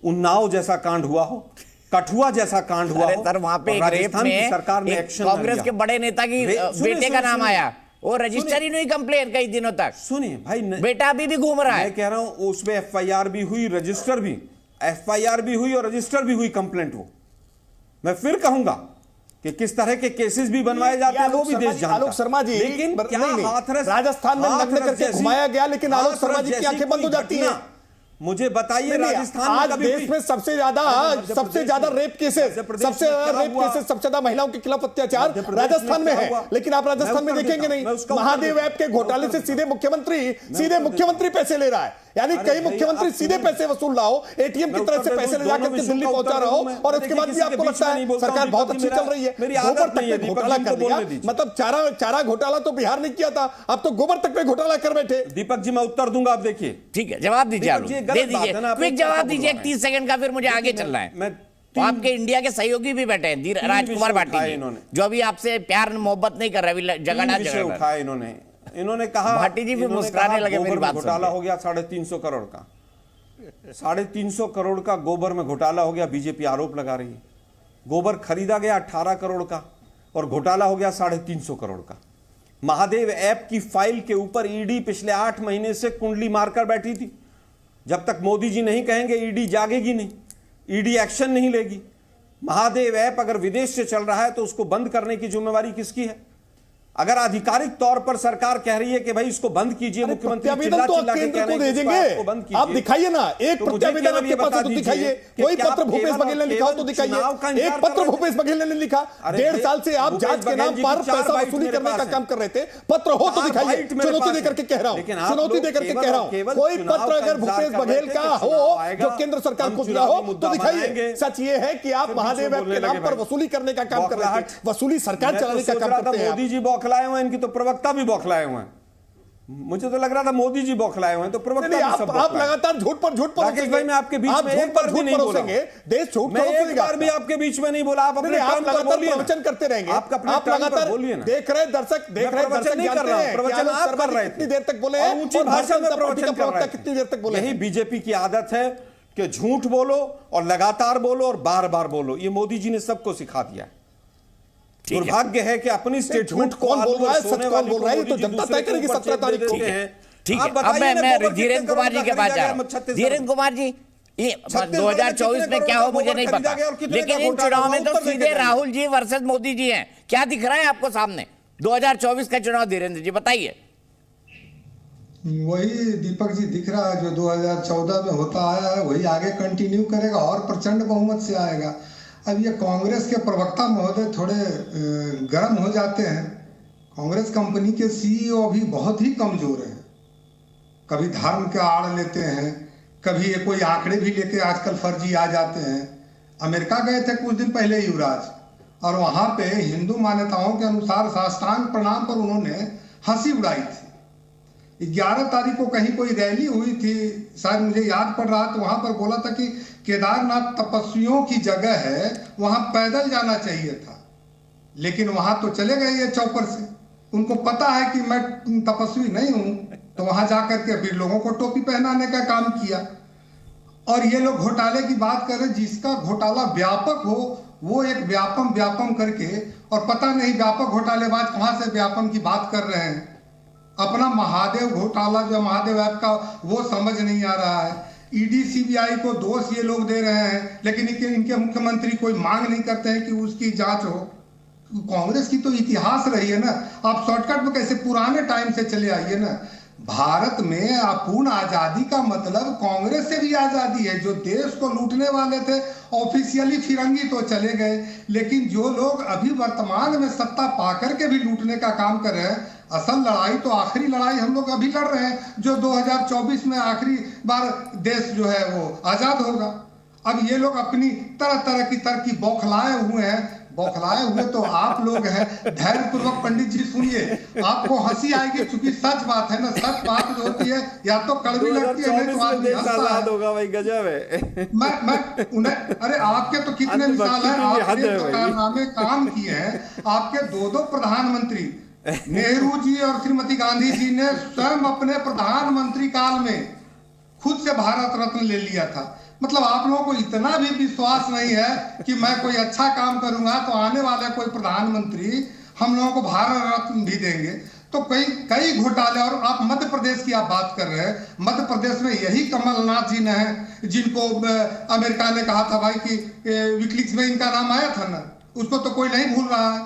उन्नाव जैसा कांड हुआ हो, कठुआ जैसा कांड हुआ हो। सर वहां पे एक रेप में सरकार ने एक्शन, कांग्रेस के बड़े नेता की बेटे का नाम आया, वो रजिस्टर ही नहीं कंप्लेन कई दिनों तक। सुनिए भाई, बेटा अभी भी घूम रहा है। मैं कह रहा हूं उसमें एफआईआर भी हुई, रजिस्टर भी, एफआईआर भी हुई और रजिस्टर भी हुई, कंप्लेंट हो। मैं फिर कहूंगा कि किस तरह के केसेस भी बनवाए जाते हैं वो भी देश जानता है। आलोक शर्मा जी, लेकिन क्या हाथरस राजस्थान में नग्न करके घुमाया गया, लेकिन आलोक शर्मा जी की आंखें बंद हो जाती हैं। मुझे बताइए राजस्थान आज देश में सबसे ज्यादा रेप केसेस, सबसे ज्यादा महिलाओं के खिलाफ अत्याचार राजस्थान में है। लेकिन आप राजस्थान में देखेंगे नहीं, महादेव ऐप के घोटाले से सीधे मुख्यमंत्री पैसे ले रहा है। यानी कई मुख्यमंत्री सीधे पैसे वसूल रहा हो, एटीएम की तरफ से पैसे ले जाकर के दिल्ली पहुंचा रहा हो, और उसके बाद भी आपको लगता है सरकार बहुत अच्छी चल रही है। गोबर तक पे घोटाला कर दिया, मतलब चारा घोटाला तो बिहार ने किया था, अब तो गोबर तक पे घोटाला कर बैठे। दीपक जी मैं उत्तर दूंगा, आप देखिए। ठीक है, जवाब दीजिए, दे दीजिए, क्विक जवाब दीजिए, 30 सेकंड का, फिर मुझे आगे चलना है। तो आपके इंडिया के सहयोगी भी बैठे हैं, राजकुमार भाटी, जो अभी आपसे प्यार मोहब्बत नहीं कर रहे, जगह उठाया इन्होंने कहा, भाटी जी भी मुस्कुराने लगे मेरी बात। घोटाला हो गया 350 करोड़ का, 350 करोड़ का गोबर में घोटाला हो गया। बीजेपी आरोप लगा रही है गोबर खरीदा गया 18 करोड़ का और घोटाला हो गया 350 करोड़ का। महादेव ऐप की फाइल के ऊपर ईडी पिछले 8 महीने से कुंडली मारकर बैठी थी। जब तक मोदी जी नहीं कहेंगे ईडी जागेगी नहीं, ईडी एक्शन नहीं लेगी। महादेव ऐप अगर विदेश से चल रहा है तो उसको बंद करने की जिम्मेवारी किसकी है? अगर आधिकारिक तौर पर सरकार कह रही है कि भाई इसको बंद कीजिए, मुख्यमंत्री चिल्ला चिल्ला के कह रहे हैं बंद कीजिए, आप दिखाइए ना एक प्रत्यावेदन आपके पास है तो दिखाइए। कोई पत्र भूपेश बघेल ने लिखा हो तो दिखाइए। एक पत्र भूपेश बघेल ने लिखा, 1.5 साल से आप जांच के नाम पर पैसा वसूली करने का काम कर रहे थे, पत्र हो तो दिखाइए। चुनौती देकर के कह रहा हूं, चुनौती देकर के कह रहा हूं, कोई पत्र अगर भूपेश बघेल का हो जो केंद्र सरकार को दिया हो तो दिखाइए। सच ये है कि आप महादेव ऐप के नाम पर वसूली करने का काम कर रहे थे, वसूली सरकार चलाने का काम करते हैं। मोदी जी बौखलाए हुए, इनकी तो प्रवक्ता भी बौखलाए हुए हैं। मुझे तो लग रहा था मोदी जी बौखलाए हुए हैं, तो प्रवक्ता भी सब आप लगातार झूठ पर झूठ राकेश भाई, मैं आपके बीच में एक बार भी नहीं बोला, देश झूठ मैं एक बार भी आपके बीच में नहीं बोला। आप अपने आप लगातार प्रवचन करते रहेंगे, आप लगातार बोलिए ना। देख रहे दर्शक नहीं कर रहे हैं, प्रवचन आप कर रहे हैं, कितनी देर तक बोले हैं, ऊंची भाषा में प्रवचन कर रहे हैं, कितनी देर तक बोले। यही बीजेपी की आदत है कि झूठ बोलो और लगातार बोलो और बार बार बोलो। ये मोदी जी ने सबको सिखा दिया। दुर्भाग्य है कि अपनी स्टेटमेंट कौन बोल रहा है, सच कौन बोल रहा है, तो जनता तय करेगी 17 तारीख को। ठीक है, अब मैं धीरेन्द्र कुमार जी के पास जा रहा हूं। धीरेन्द्र कुमार जी, ये 2024 में क्या हो मुझे नहीं पता, लेकिन इन चुनाव में तो सीधे राहुल जी वर्सेस मोदी जी हैं। क्या दिख रहा है आपको सामने 2024 का चुनाव? धीरेन्द्र जी बताइए। वही दीपक जी दिख रहा है जो 2014 में होता आया है, वही आगे कंटिन्यू करेगा और प्रचंड बहुमत से आएगा। अब ये कांग्रेस के प्रवक्ता महोदय थोड़े गर्म हो जाते हैं। कांग्रेस कंपनी के सीईओ अभी बहुत ही कमजोर हैं। कभी धर्म के आड़ लेते हैं, कभी ये कोई आंकड़े भी लेके आजकल फर्जी आ जाते हैं। अमेरिका गए थे कुछ दिन पहले युवराज, और वहां पे हिंदू मान्यताओं के अनुसार साष्टांग प्रणाम पर उन्होंने हंसी उड़ाई थी। 11 तारीख को कहीं कोई रैली हुई थी, शायद मुझे याद पड़ रहा, तो वहां पर बोला था कि केदारनाथ तपस्वियों की जगह है, वहां पैदल जाना चाहिए था। लेकिन वहां तो चले गए ये चौपर से, उनको पता है कि मैं तपस्वी नहीं हूं, तो वहां जाकर के फिर लोगों को टोपी पहनाने का काम किया। और ये लोग घोटाले की बात कर रहे, जिसका घोटाला व्यापक हो वो एक व्यापम करके, और पता नहीं व्यापक घोटालेबाज कहां से व्यापम की बात कर रहे हैं। अपना महादेव घोटाला जो महादेव ऐप का, वो समझ नहीं आ रहा है। ईडी सीबीआई को दोष ये लोग दे रहे हैं, लेकिन इनके मुख्यमंत्री कोई मांग नहीं करते हैं कि उसकी जांच हो। कांग्रेस की तो इतिहास रही है ना, आप शॉर्टकट में कैसे पुराने टाइम से चले आइए ना। भारत में पूर्ण आजादी का मतलब कांग्रेस से भी आजादी है। जो देश को लूटने वाले थे ऑफिशियली फिरंगी तो चले गए, लेकिन जो लोग अभी वर्तमान में सत्ता पाकर के भी लूटने का काम कर रहे हैं, असल लड़ाई तो आखिरी लड़ाई हम लोग अभी लड़ रहे हैं, जो 2024 में आखिरी बार देश जो है वो आजाद होगा। अब ये लोग अपनी तरह तरह की तरकीब बौखलाए हुए तो आप लोग हैं। धैर्य पूर्वक पंडित जी सुनिए, आपको हंसी आएगी, क्योंकि सच बात है ना। सच बात जो होती है या तो कड़वी लगती है, नहीं तो आदमी हंसता है। होगा भाई, गजब है। मैं उन्हें, अरे आपके तो कितने मिसाल है, आपने तो कारनामे काम किए हैं। आपके दो प्रधानमंत्री, नेहरू जी और श्रीमती गांधी जी ने स्वयं अपने प्रधानमंत्री काल में खुद से भारत रत्न ले लिया था। मतलब आप लोगों को इतना भी विश्वास नहीं है कि मैं कोई अच्छा काम करूंगा तो आने वाले कोई प्रधानमंत्री हम लोगों को भारत रत्न भी देंगे। तो कई घोटाले। और आप मध्य प्रदेश की आप बात कर रहे हैं, मध्य प्रदेश में यही कमलनाथ जी ने हैं जिनको अमेरिका ने कहा था भाई कि विकिलीक्स में इनका नाम आया था ना, उसको तो कोई नहीं भूल रहा है।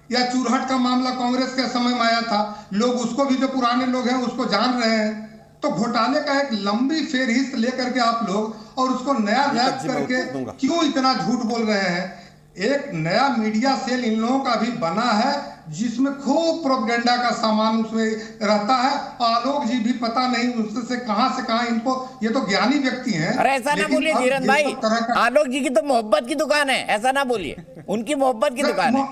या चुरहट का मामला कांग्रेस के समय में आया था, लोग उसको भी, जो पुराने लोग हैं उसको जान रहे हैं। तो घोटाले का एक लंबी फेहरिस्त लेकर के आप लोग, और उसको नया रैप करके क्यों इतना झूठ बोल रहे हैं। एक नया मीडिया सेल इन लोगों का भी बना है, जिसमें खूब प्रोपेगेंडा का सामान उसमें रहता है। आलोक जी भी पता नहीं उससे कहां इनको, ये तो ज्ञानी व्यक्ति हैं। अरे ऐसा ना बोलिए धीरन भाई, आलोक जी की तो मोहब्बत की दुकान है, ऐसा ना बोलिए, उनकी मोहब्बत की दुकान है।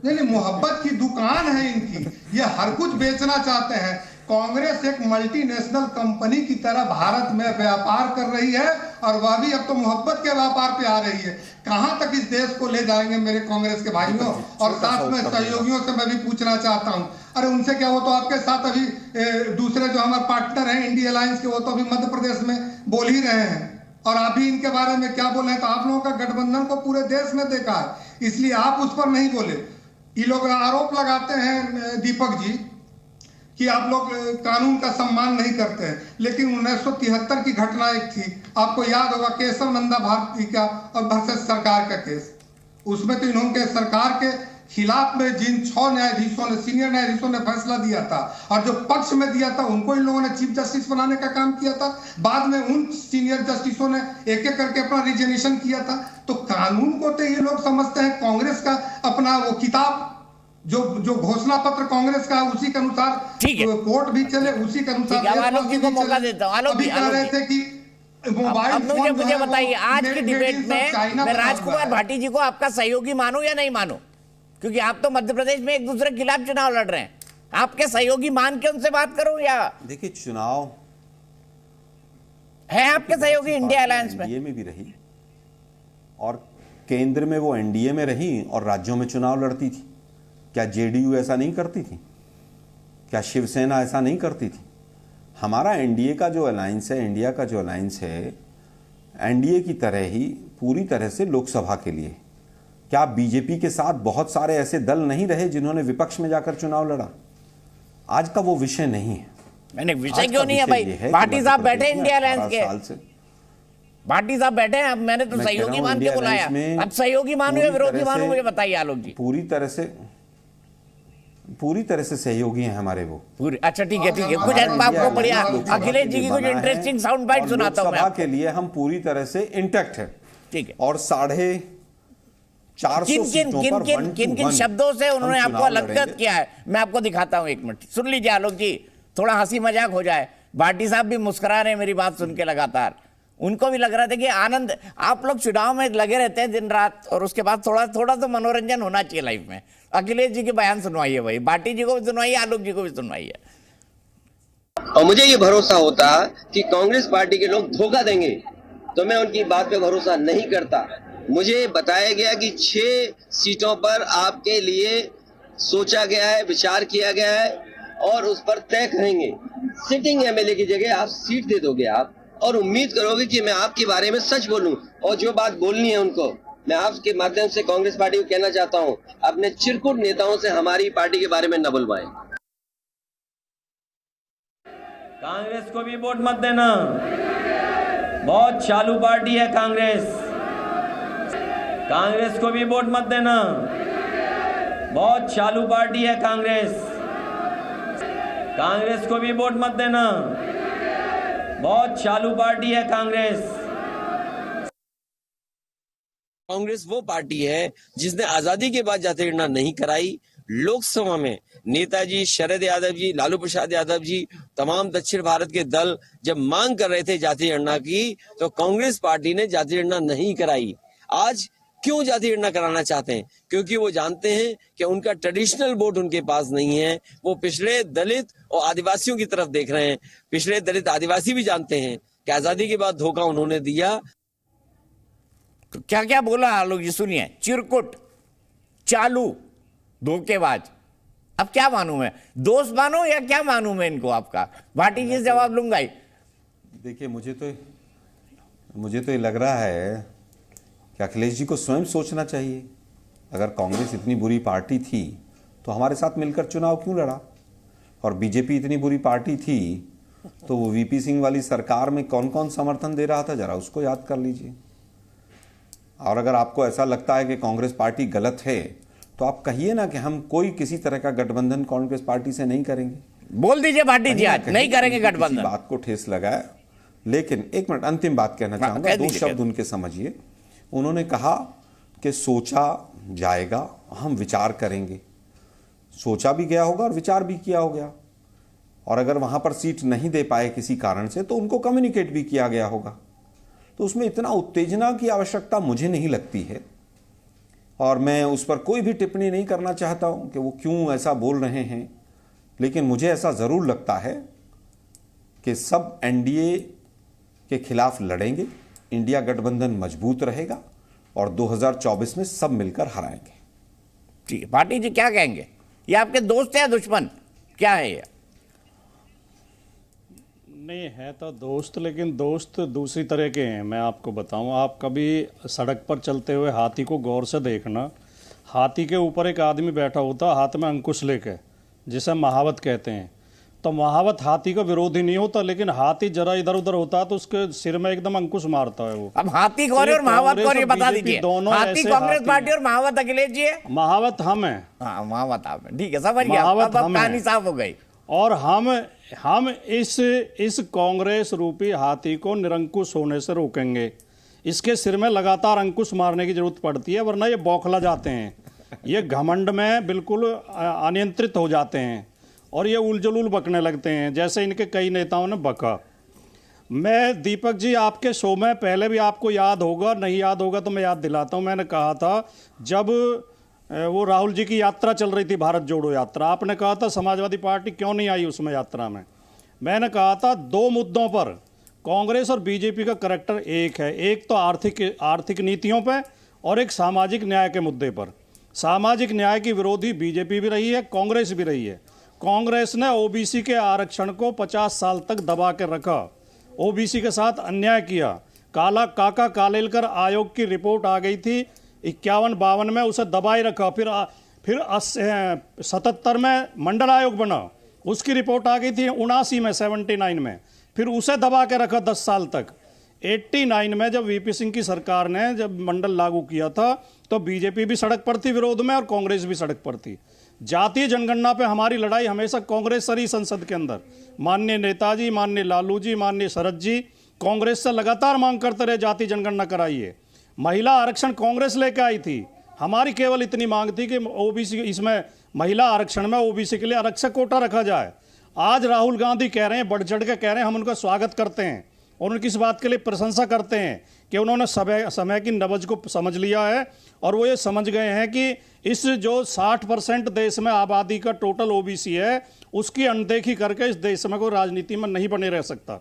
नहीं, मोहब्बत की दुकान है इनकी, ये हर कुछ बेचना चाहते हैं। कांग्रेस एक मल्टीनेशनल कंपनी की तरह भारत में व्यापार कर रही है, और वह भी अब तो मोहब्बत के व्यापार पे आ रही है। कहां तक इस देश को ले जाएंगे मेरे कांग्रेस के भाइयों और साथ में सहयोगियों से मैं भी पूछना चाहता हूं। अरे उनसे क्या, वो तो आपके साथ अभी दूसरे जो हमारे पार्टनर हैं इंडिया अलायंस के, वो तो अभी मध्य प्रदेश में बोल ही रहे हैं, और अभी इनके बारे में क्या बोले हैं। तो आप लोगों का गठबंधन को पूरे देश में देखा है, इसलिए आप उस पर नहीं बोले। ये लोग आरोप लगाते हैं दीपक जी कि आप लोग कानून का सम्मान नहीं करते हैं, लेकिन 1973 की घटना एक थी, आपको याद होगा, केशव नंदा भारती का और वर्सेस सरकार का केस। उसमें तो इन्होंने सरकार के खिलाफ में जिन 6 न्यायाधीशों ने, सीनियर न्यायाधीशों ने फैसला दिया था, और जो पक्ष में दिया था उनको इन लोगों ने चीफ जस्टिस बनाने का काम किया था। बाद में उन सीनियर जस्टिसों ने एक एक करके अपना रिजर्वेशन किया था। तो कानून को तो ये लोग समझते हैं कांग्रेस का अपना वो किताब, जो घोषणा पत्र कांग्रेस का, उसी के अनुसार कोर्ट भी चले, उसी के अनुसार। आलोक जी को मौका देता हूं। आलोक जी कह रहे थे कि अब मुझे बताइए, आज की डिबेट में मैं राजकुमार भाटी जी को आपका सहयोगी मानूं या नहीं मानूं, क्योंकि आप तो मध्य प्रदेश में एक दूसरे के खिलाफ चुनाव लड़ रहे हैं। आपके सहयोगी मान के उनसे बात करूं, या देखिए चुनाव है आपके सहयोगी इंडिया अलायंस में? एनडीए में भी रही, और केंद्र में वो एनडीए में रही और राज्यों में चुनाव लड़ती थी। क्या जेडीयू ऐसा नहीं करती थी? क्या शिवसेना ऐसा नहीं करती थी? हमारा एनडीए का जो अलायंस है, इंडिया का जो अलायंस है, एनडीए की तरह ही पूरी तरह से लोकसभा के लिए। क्या बीजेपी के साथ बहुत सारे ऐसे दल नहीं रहे जिन्होंने विपक्ष में जाकर चुनाव लड़ा? आज का वो विषय नहीं है। मैंने विषय क्यों नहीं है भाई? भाटी साहब बैठे इंडिया अलायंस के, भाटी साहब बैठे हैं। अब मैंने तो सहयोगी मान के बुलाया, अब सहयोगी मानो या विरोधी मानो, मुझे बताइए आलोक जी। पूरी तरह से सहयोगी हैं हमारे वो पूरी। अच्छा ठीक है, कुछ आपको बढ़िया अखिलेश जी की कुछ इंटरेस्टिंग साउंड बाइट सुनाता हूं मैं। सभा के लिए हम पूरी तरह से इंटैक्ट है, ठीक है। और 450 सीटों पर किन शब्दों से उन्होंने आपको अलग किया है, मैं आपको दिखाता हूं, एक मिनट सुन लीजिए आलोक जी, थोड़ा हंसी मजाक हो जाए। भाटी साहब भी मुस्कुरा रहे हैं मेरी बात सुन के लगातार, उनको भी लग रहा था कि आनंद, आप लोग चुनाव में लगे रहते हैं दिन रात, और उसके बाद थोड़ा तो मनोरंजन होना चाहिए लाइफ में। अखिलेश जी के बयान सुनवाइए भाई, भाटी जी को भी सुनवाइए, आलोक जी को भी सुनवाइए। और मुझे ये भरोसा होता कि कांग्रेस पार्टी के लोग धोखा देंगे, तो मैं उनकी बात पे भरोसा नहीं करता। मुझे बताया गया कि 6 सीटों पर आपके लिए सोचा गया है, विचार किया गया है और उस पर तय करेंगे। सिटिंग एमएलए की जगह आप सीट दे दोगे आप, और उम्मीद करोगे कि मैं आपके बारे में सच बोलूं, और जो बात बोलनी है उनको मैं आपके माध्यम से कांग्रेस पार्टी को कहना चाहता हूं, अपने चिरकुट नेताओं से हमारी पार्टी के बारे में न बुलवाएं। कांग्रेस को भी वोट मत देना, बहुत चालू पार्टी है कांग्रेस। कांग्रेस को भी वोट मत देना, बहुत चालू पार्टी है कांग्रेस। कांग्रेस को भी वोट मत देना, बहुत चालू पार्टी है कांग्रेस। कांग्रेस वो पार्टी है जिसने आजादी के बाद जाति गणना नहीं कराई। लोकसभा में नेताजी शरद यादव जी, लालू प्रसाद यादव जी, तमाम दक्षिण भारत के दल जब मांग कर रहे थे जाति गणना की, तो कांग्रेस पार्टी ने जाति गणना नहीं कराई। आज क्यों जाति गणना कराना चाहते हैं? क्योंकि वो जानते हैं कि उनका ट्रेडिशनल वोट उनके पास नहीं है। वो पिछड़े दलित और आदिवासियों की तरफ देख रहे हैं। पिछड़े दलित आदिवासी भी जानते हैं कि आजादी के बाद धोखा उन्होंने दिया। तो क्या क्या बोला आलोक जी, सुनिए। चिरकुट, चालू, धोखेबाज। अब क्या मानूं मैं, दोस्त मानो या क्या मानूं मैं इनको? आपका भाटी जी से जवाब लूंगा ही। देखिए, मुझे तो ये लग रहा है कि अखिलेश जी को स्वयं सोचना चाहिए। अगर कांग्रेस इतनी बुरी पार्टी थी तो हमारे साथ मिलकर चुनाव क्यों लड़ा, और बीजेपी इतनी बुरी पार्टी थी तो वो वीपी सिंह वाली सरकार में कौन कौन समर्थन दे रहा था, जरा उसको याद कर लीजिए। और अगर आपको ऐसा लगता है कि कांग्रेस पार्टी गलत है तो आप कहिए ना कि हम कोई किसी तरह का गठबंधन कांग्रेस पार्टी से नहीं करेंगे। बोल दीजिए भाटी जी, आज नहीं करेंगे गठबंधन। बात को ठेस लगाए। लेकिन एक मिनट, अंतिम बात कहना चाहूंगा, 2 शब्द उनके समझिए। उन्होंने कहा कि सोचा जाएगा, हम विचार करेंगे। सोचा भी गया होगा और विचार भी किया होगा, और अगर वहां पर सीट नहीं दे पाए किसी कारण से तो उनको कम्युनिकेट भी किया गया होगा। तो उसमें इतना उत्तेजना की आवश्यकता मुझे नहीं लगती है, और मैं उस पर कोई भी टिप्पणी नहीं करना चाहता हूं कि वो क्यों ऐसा बोल रहे हैं। लेकिन मुझे ऐसा जरूर लगता है कि सब एनडीए के खिलाफ लड़ेंगे, इंडिया गठबंधन मजबूत रहेगा और 2024 में सब मिलकर हराएंगे। ठीक है, भाटी जी क्या कहेंगे? ये आपके दोस्त है या दुश्मन, क्या है ये? नहीं है तो दोस्त, लेकिन दोस्त दूसरी तरह के हैं। मैं आपको बताऊं, आप कभी सड़क पर चलते हुए हाथी को गौर से देखना। हाथी के ऊपर एक आदमी बैठा होता, हाथ में अंकुश लेके, जिसे महावत कहते हैं। तो महावत हाथी का विरोधी नहीं होता, लेकिन हाथी जरा इधर उधर होता तो उसके सिर में एकदम अंकुश मारता है वो। अब हाथी कौन है और महावत कौन, ये बता दीजिए। हाथी कांग्रेस पार्टी और महावत अखिलेश जी है। महावत हम है। हाँ, महावत आप है, ठीक है, समझ गया। अब कहानी साफ हो गई। और हम इस कांग्रेस रूपी हाथी को निरंकुश होने से रोकेंगे। इसके सिर में लगातार अंकुश मारने की जरूरत पड़ती है, वरना ये बौखला जाते हैं, ये घमंड में बिल्कुल अनियंत्रित हो जाते हैं और ये उलझुल बकने लगते हैं, जैसे इनके कई नेताओं ने बका। मैं दीपक जी आपके शो में पहले भी, आपको याद होगा, नहीं याद होगा तो मैं याद दिलाता हूं, मैंने कहा था जब वो राहुल जी की यात्रा चल रही थी, भारत जोड़ो यात्रा, आपने कहा था समाजवादी पार्टी क्यों नहीं आई उसमें यात्रा में। मैंने कहा था 2 मुद्दों पर कांग्रेस और बीजेपी का करैक्टर एक है, एक तो आर्थिक नीतियों पे और एक सामाजिक न्याय के मुद्दे पर। सामाजिक न्याय की विरोधी बीजेपी भी रही है, कांग्रेस भी रही है। कांग्रेस ने ओबीसी के आरक्षण को 50 साल तक दबा के रखा, ओबीसी के साथ अन्याय किया। काला काका कालेलकर आयोग की रिपोर्ट आ गई थी 51-52 में, उसे दबाए रखा। फिर 77 में मंडल आयोग बना, उसकी रिपोर्ट आ गई थी 79 में, फिर उसे दबा के रखा 10 साल तक। 89 में जब वीपी सिंह की सरकार ने जब मंडल लागू किया था तो बीजेपी भी सड़क पर थी विरोध में और कांग्रेस भी सड़क पर थी। जातीय जनगणना पे हमारी लड़ाई हमेशा कांग्रेस से रही संसद के अंदर। माननीय नेताजी, माननीय लालू जी, माननीय शरद जी कांग्रेस से लगातार मांग करते रहे जातीय जनगणना कराइए। महिला आरक्षण कांग्रेस लेकर आई थी, हमारी केवल इतनी मांग थी कि ओबीसी, इसमें महिला आरक्षण में ओबीसी के लिए आरक्षक कोटा रखा जाए। आज राहुल गांधी कह रहे हैं, बढ़ चढ़ के कह रहे हैं, हम उनका स्वागत करते हैं, और उनकी इस बात के लिए प्रशंसा करते हैं कि उन्होंने समय की नब्ज को समझ लिया है और वो ये समझ गए हैं कि इस जो 60% देश में आबादी का टोटल ओबीसी है, उसकी अनदेखी करके इस देश में कोई राजनीति में नहीं बने रह सकता।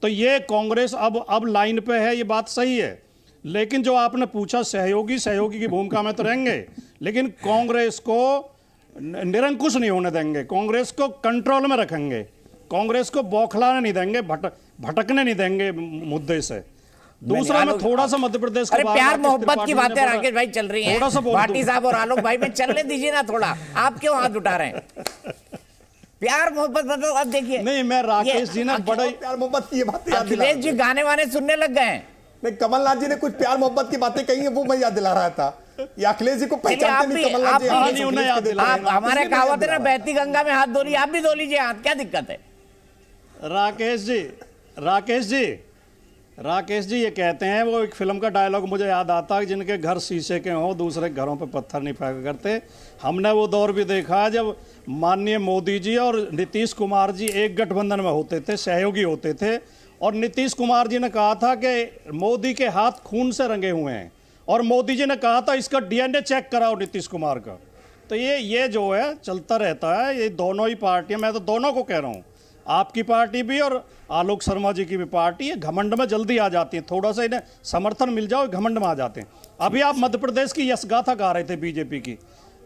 तो ये कांग्रेस अब लाइन पे है, ये बात सही है। लेकिन जो आपने पूछा सहयोगी की भूमिका में तो रहेंगे, लेकिन कांग्रेस को निरंकुश नहीं होने देंगे, कांग्रेस को कंट्रोल में रखेंगे, कांग्रेस को बौखलाने नहीं देंगे, भटकने नहीं देंगे मुद्दे से। दूसरा मैं थोड़ा सा मध्य प्रदेश अरे प्यार मोहब्बत की बातें राकेश भाई चल रही हैं, भाटी साहब और आलोक भाई में चलने दीजिए ना थोड़ा, आप क्यों हाथ उठा रहे हैं? प्यार मोहब्बत मतलब अब देखिए, नहीं मैं राकेश जी ने बड़ा प्यार मोहब्बत की बातें याद दिला, अखिलेश जी गाने वाने सुनने लग गए हैं। नहीं, कमलनाथ जी ने कुछ प्यार मोहब्बत की बातें कही है, वो मैं याद दिला रहा था। या अखिलेश जी को पहचानते नहीं कमलनाथ जी, आप हमारे कहावत है ना, बहती गंगा में हाथ धो लीजिए, आप भी धो लीजिए हाथ, क्या दिक्कत है? राकेश जी ये कहते हैं, वो एक फिल्म का डायलॉग मुझे याद आता है, जिनके घर शीशे के हों दूसरे घरों पे पत्थर नहीं फेंका करते। हमने वो दौर भी देखा है जब माननीय मोदी जी और नीतीश कुमार जी एक गठबंधन में होते थे, सहयोगी होते थे, और नीतीश कुमार जी ने कहा था कि मोदी के हाथ खून से रंगे हुए हैं, और मोदी जी ने कहा था इसका डीएनए चेक कराओ नीतीश कुमार का। तो ये जो है चलता रहता है, ये दोनों ही पार्टियां, मैं तो दोनों को कह रहा हूँ, आपकी पार्टी भी और आलोक शर्मा जी की भी पार्टी, ये घमंड में जल्दी आ जाती है, थोड़ा सा इन्हें समर्थन मिल जाओ घमंड में आ जाते हैं। अभी आप मध्य प्रदेश की यशगाथा गा रहे थे बीजेपी की,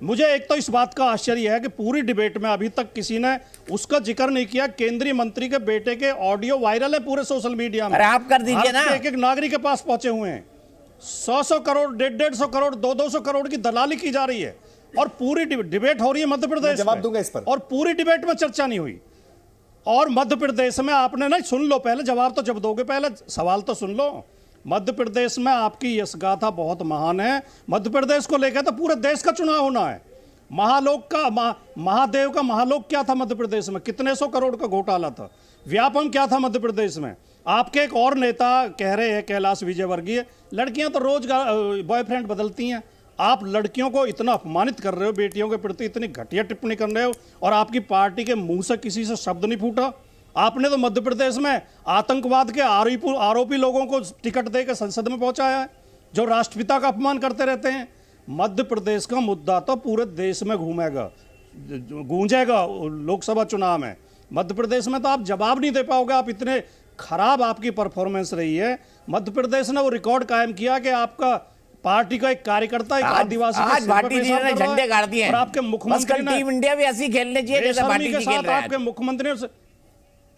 मुझे एक तो इस बात का आश्चर्य है कि पूरी डिबेट में अभी तक किसी ने उसका जिक्र नहीं किया, केंद्रीय मंत्री के बेटे के ऑडियो वायरल है पूरे सोशल मीडिया में। अरे आप कर दीजिए ना, एक नागरिक के पास पहुंचे हुए हैं, 100 करोड़ 150 करोड़ 200 करोड़ की दलाली की जा रही है, और पूरी डिबेट हो रही है मध्य प्रदेश। जवाब दूंगा इस पर, और पूरी डिबेट में चर्चा नहीं हुई। और मध्य प्रदेश में आपने नहीं, सुन लो पहले, जवाब तो जब दोगे पहले सवाल तो सुन लो। मध्य प्रदेश में आपकी यशगाथा बहुत महान है, मध्य प्रदेश को लेकर तो पूरे देश का चुनाव होना है। महादेव का महालोक क्या था मध्य प्रदेश में, कितने 100 करोड़ का घोटाला था, व्यापम क्या था मध्य प्रदेश में। आपके एक और नेता कह रहे हैं, कैलाश विजयवर्गीय, लड़कियां तो रोज बॉयफ्रेंड बदलती हैं, आप लड़कियों को इतना अपमानित कर रहे हो, बेटियों के प्रति इतनी घटिया टिप्पणी कर रहे हो, और आपकी पार्टी के मुंह से किसी से शब्द नहीं फूटा। आपने तो मध्य प्रदेश में आतंकवाद के आरोपी लोगों को टिकट देकर संसद में पहुंचाया है, जो राष्ट्रपिता का अपमान करते रहते हैं। मध्य प्रदेश का मुद्दा तो पूरे देश में गूंजेगा लोकसभा चुनाव में। मध्य प्रदेश में तो आप जवाब नहीं दे पाओगे, आप इतने खराब आपकी परफॉर्मेंस रही है। मध्य प्रदेश ने वो रिकॉर्ड कायम किया कि आपका पार्टी का एक कार्यकर्ता, एक आदिवासी, आज भाटी जी ने झंडे गाड़ दिए हैं, और आपके मुख्यमंत्री ने, टीम इंडिया भी ऐसी खेलनी चाहिए जैसे भाटी जी खेल रहे हैं। आपके मुख्यमंत्री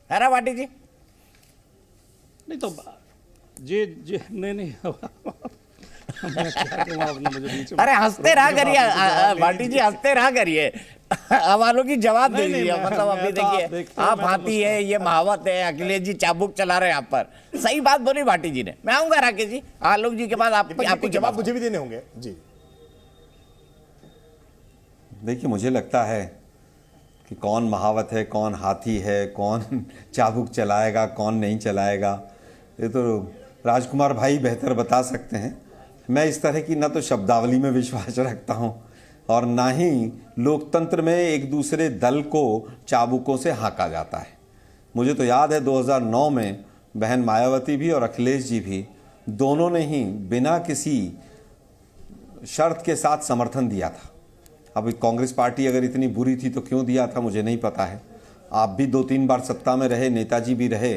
है ना भाटी जी? नहीं तो जी नहीं अरे हंसते रहा करिए भाटी जी, हंसते रहा करिए, हवालों की जवाब दे दीजिए। मतलब अभी देखिए, आप हाथी है, ये महावत है, अखिलेश जी चाबुक चला रहे हैं आप पर, सही बात बोली भाटी जी ने। मैं आऊंगा राकेश जी, आलोक जी के बाद आपको जवाब मुझे भी देने होंगे जी। देखिए, मुझे लगता है कि कौन महावत है, कौन हाथी है, कौन चाबुक चलाएगा, कौन नहीं चलाएगा, ये तो राजकुमार भाई बेहतर बता सकते हैं। मैं इस तरह की ना तो शब्दावली में विश्वास रखता हूं, और ना ही लोकतंत्र में एक दूसरे दल को चाबुकों से हाँका जाता है। मुझे तो याद है 2009 में बहन मायावती भी और अखिलेश जी भी, दोनों ने ही बिना किसी शर्त के साथ समर्थन दिया था। अब कांग्रेस पार्टी अगर इतनी बुरी थी तो क्यों दिया था मुझे नहीं पता है। आप भी 2-3 बार सत्ता में रहे, नेताजी भी रहे,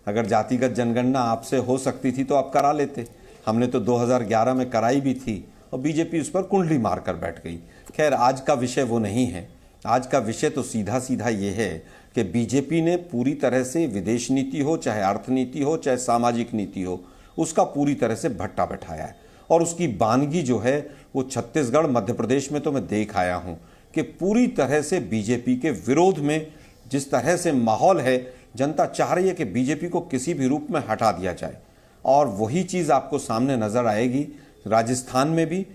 अगर जातिगत जनगणना आपसे हो सकती थी तो आप करा लेते। हमने तो 2011 में कराई भी थी, और बीजेपी उस पर कुंडली मारकर बैठ गई। खैर, आज का विषय वो नहीं है। आज का विषय तो सीधा सीधा ये है कि बीजेपी ने पूरी तरह से विदेश नीति हो, चाहे अर्थनीति हो, चाहे सामाजिक नीति हो, उसका पूरी तरह से भट्टा बैठाया है। और उसकी बानगी जो है वो छत्तीसगढ़, मध्य प्रदेश में तो मैं देख आया हूँ कि पूरी तरह से बीजेपी के विरोध में जिस तरह से माहौल है, जनता चाह रही है कि बीजेपी को किसी भी रूप में हटा दिया जाए। और वही चीज़ आपको सामने नजर आएगी। राजस्थान में भी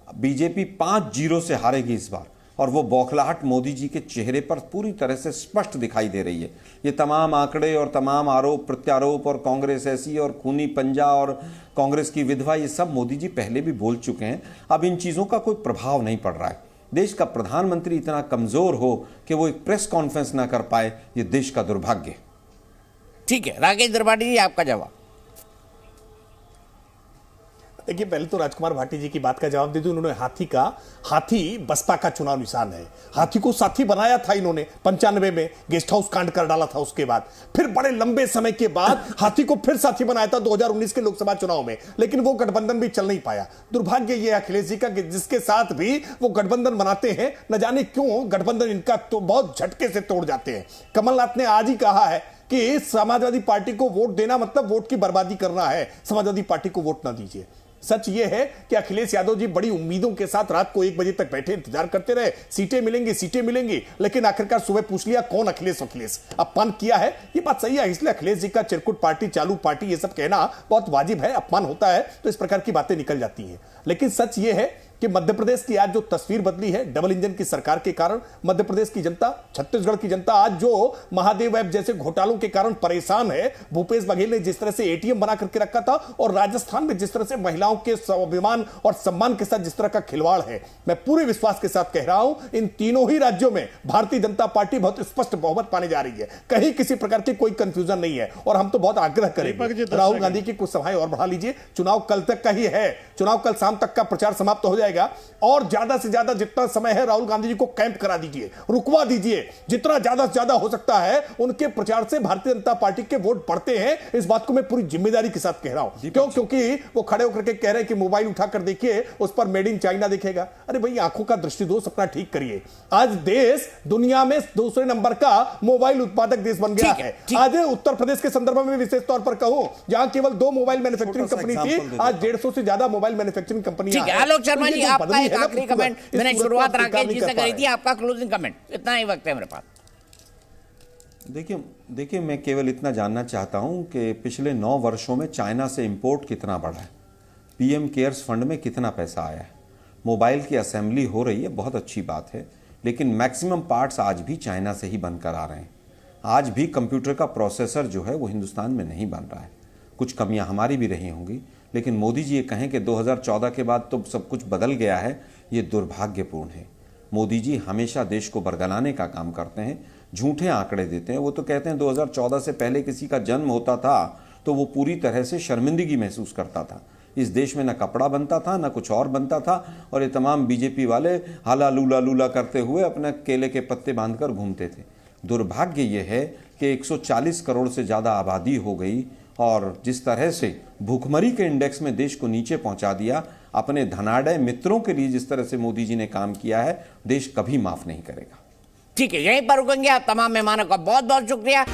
बीजेपी 5-0 से हारेगी इस बार, और वो बौखलाहट मोदी जी के चेहरे पर पूरी तरह से स्पष्ट दिखाई दे रही है। ये तमाम आंकड़े और तमाम आरोप प्रत्यारोप और कांग्रेस ऐसी और खूनी पंजा और कांग्रेस की विधवा, ये सब मोदी जी पहले भी बोल चुके हैं। अब इन चीज़ों का कोई प्रभाव नहीं पड़ रहा है। देश का प्रधानमंत्री इतना कमजोर हो कि वो एक प्रेस कॉन्फ्रेंस ना कर पाए, ये देश का दुर्भाग्य है। ठीक है राकेश त्रिपाठी जी, आपका जवाब। देखिए, पहले तो राजकुमार भाटी जी की बात का जवाब दे दूं। उन्होंने हाथी बसपा का चुनाव निशान है। हाथी को साथी बनाया था इन्होंने 95 में, गेस्ट हाउस कांड कर डाला था। उसके बाद फिर बड़े लंबे समय के बाद हाथी को फिर साथी बनाया था 2019 के लोकसभा चुनाव में, लेकिन वो गठबंधन भी चल नहीं पाया। दुर्भाग्य ये अखिलेश जी का कि जिसके साथ भी वो गठबंधन बनाते हैं, न जाने क्यों गठबंधन इनका तो बहुत झटके से तोड़ जाते हैं। कमलनाथ ने आज ही कहा है कि समाजवादी पार्टी को वोट देना मतलब वोट की बर्बादी करना है, समाजवादी पार्टी को वोट ना दीजिए। सच यह है कि अखिलेश यादव जी बड़ी उम्मीदों के साथ रात को 1 बजे तक बैठे इंतजार करते रहे, सीटें मिलेंगी, लेकिन आखिरकार सुबह पूछ लिया कौन अखिलेश। अपमान किया है, ये बात सही है। इसलिए अखिलेश जी का चिरकुट पार्टी, चालू पार्टी, ये सब कहना बहुत वाजिब है। अपमान होता है तो इस प्रकार की बातें निकल जाती हैं। लेकिन सच यह है कि मध्य प्रदेश की आज जो तस्वीर बदली है डबल इंजन की सरकार के कारण, मध्य प्रदेश की जनता, छत्तीसगढ़ की जनता आज जो महादेव ऐप जैसे घोटालों के कारण परेशान है, भूपेश बघेल ने जिस तरह से एटीएम बना करके रखा था और राजस्थान में जिस तरह से महिलाओं के स्वाभिमान और सम्मान के साथ जिस तरह का खिलवाड़ है, मैं पूरे विश्वास के साथ कह रहा हूं इन तीनों ही राज्यों में भारतीय जनता पार्टी बहुत स्पष्ट बहुमत पाने जा रही है। कहीं किसी प्रकार की कोई कंफ्यूजन नहीं है। और हम तो बहुत आग्रह करेंगे राहुल गांधी की कुछ सभाएं और बढ़ा लीजिए। चुनाव कल तक का ही है, चुनाव कल शाम तक का प्रचार समाप्त हो जाएगा और ज्यादा से ज्यादा जितना समय है राहुल गांधी जी को कैंप करा दीजिए, रुकवा दीजिए। जितना ज्यादा से ज्यादा हो सकता है उनके प्रचार से भारतीय जनता पार्टी के वोट बढ़ते हैं। इस बात को मैं पूरी जिम्मेदारी के साथ कह रहा हूं। क्यों? क्योंकि वो खड़े होकर के कह रहे हैं कि मोबाइल उठाकर देखिए, उस पर मेड इन चाइना दिखेगा। अरे भाई, आंखों का दृष्टिदोष अपना ठीक करिए। आज देश दुनिया में दूसरे नंबर का मोबाइल उत्पादक देश बन गया है। आज उत्तर प्रदेश के संदर्भ में विशेष तौर पर कहूं, जहां केवल 2 मोबाइल मैन्युफैक्चरिंग कंपनी थी, आज 150 से ज्यादा मोबाइल मैन्युफैक्चरिंग कंपनियां हैं। आलोक शर्मा जी, आपका एक आखिरी कमेंट। मैंने शुरुआत राकेश जी से करी थी, आपका क्लोजिंग कमेंट। इतना ही वक्त है मेरे पास। देखिए, मैं केवल इतना जानना चाहता हूं कि पिछले 9 वर्षों में चाइना से इंपोर्ट कितना बढ़ा है, पीएम केयर्स फंड में कितना पैसा आया है, मोबाइल की असेंबली हो रही है, बहुत अच्छी बात है, लेकिन मैक्सिमम पार्ट्स आज भी चाइना से ही बनकर आ रहे हैं। आज भी कंप्यूटर का प्रोसेसर जो है वो हिंदुस्तान में नहीं बन रहा है। कुछ कमियां हमारी भी रही होंगी, लेकिन मोदी जी ये कहें कि 2014 के बाद तो सब कुछ बदल गया है, ये दुर्भाग्यपूर्ण है। मोदी जी हमेशा देश को बरगलाने का काम करते हैं, झूठे आंकड़े देते हैं। वो तो कहते हैं 2014 से पहले किसी का जन्म होता था तो वो पूरी तरह से शर्मिंदगी महसूस करता था। इस देश में न कपड़ा बनता था, न कुछ और बनता था, और ये तमाम बीजेपी वाले हाला लूला लूला करते हुए अपने केले के पत्ते बांधकर घूमते थे। दुर्भाग्य ये है कि 140 करोड़ से ज़्यादा आबादी हो गई और जिस तरह से भूखमरी के इंडेक्स में देश को नीचे पहुंचा दिया, अपने धनाढ़ मित्रों के लिए जिस तरह से मोदी जी ने काम किया है, देश कभी माफ नहीं करेगा। ठीक है, यहीं पर रुकेंगे। आप तमाम मेहमानों का बहुत बहुत शुक्रिया।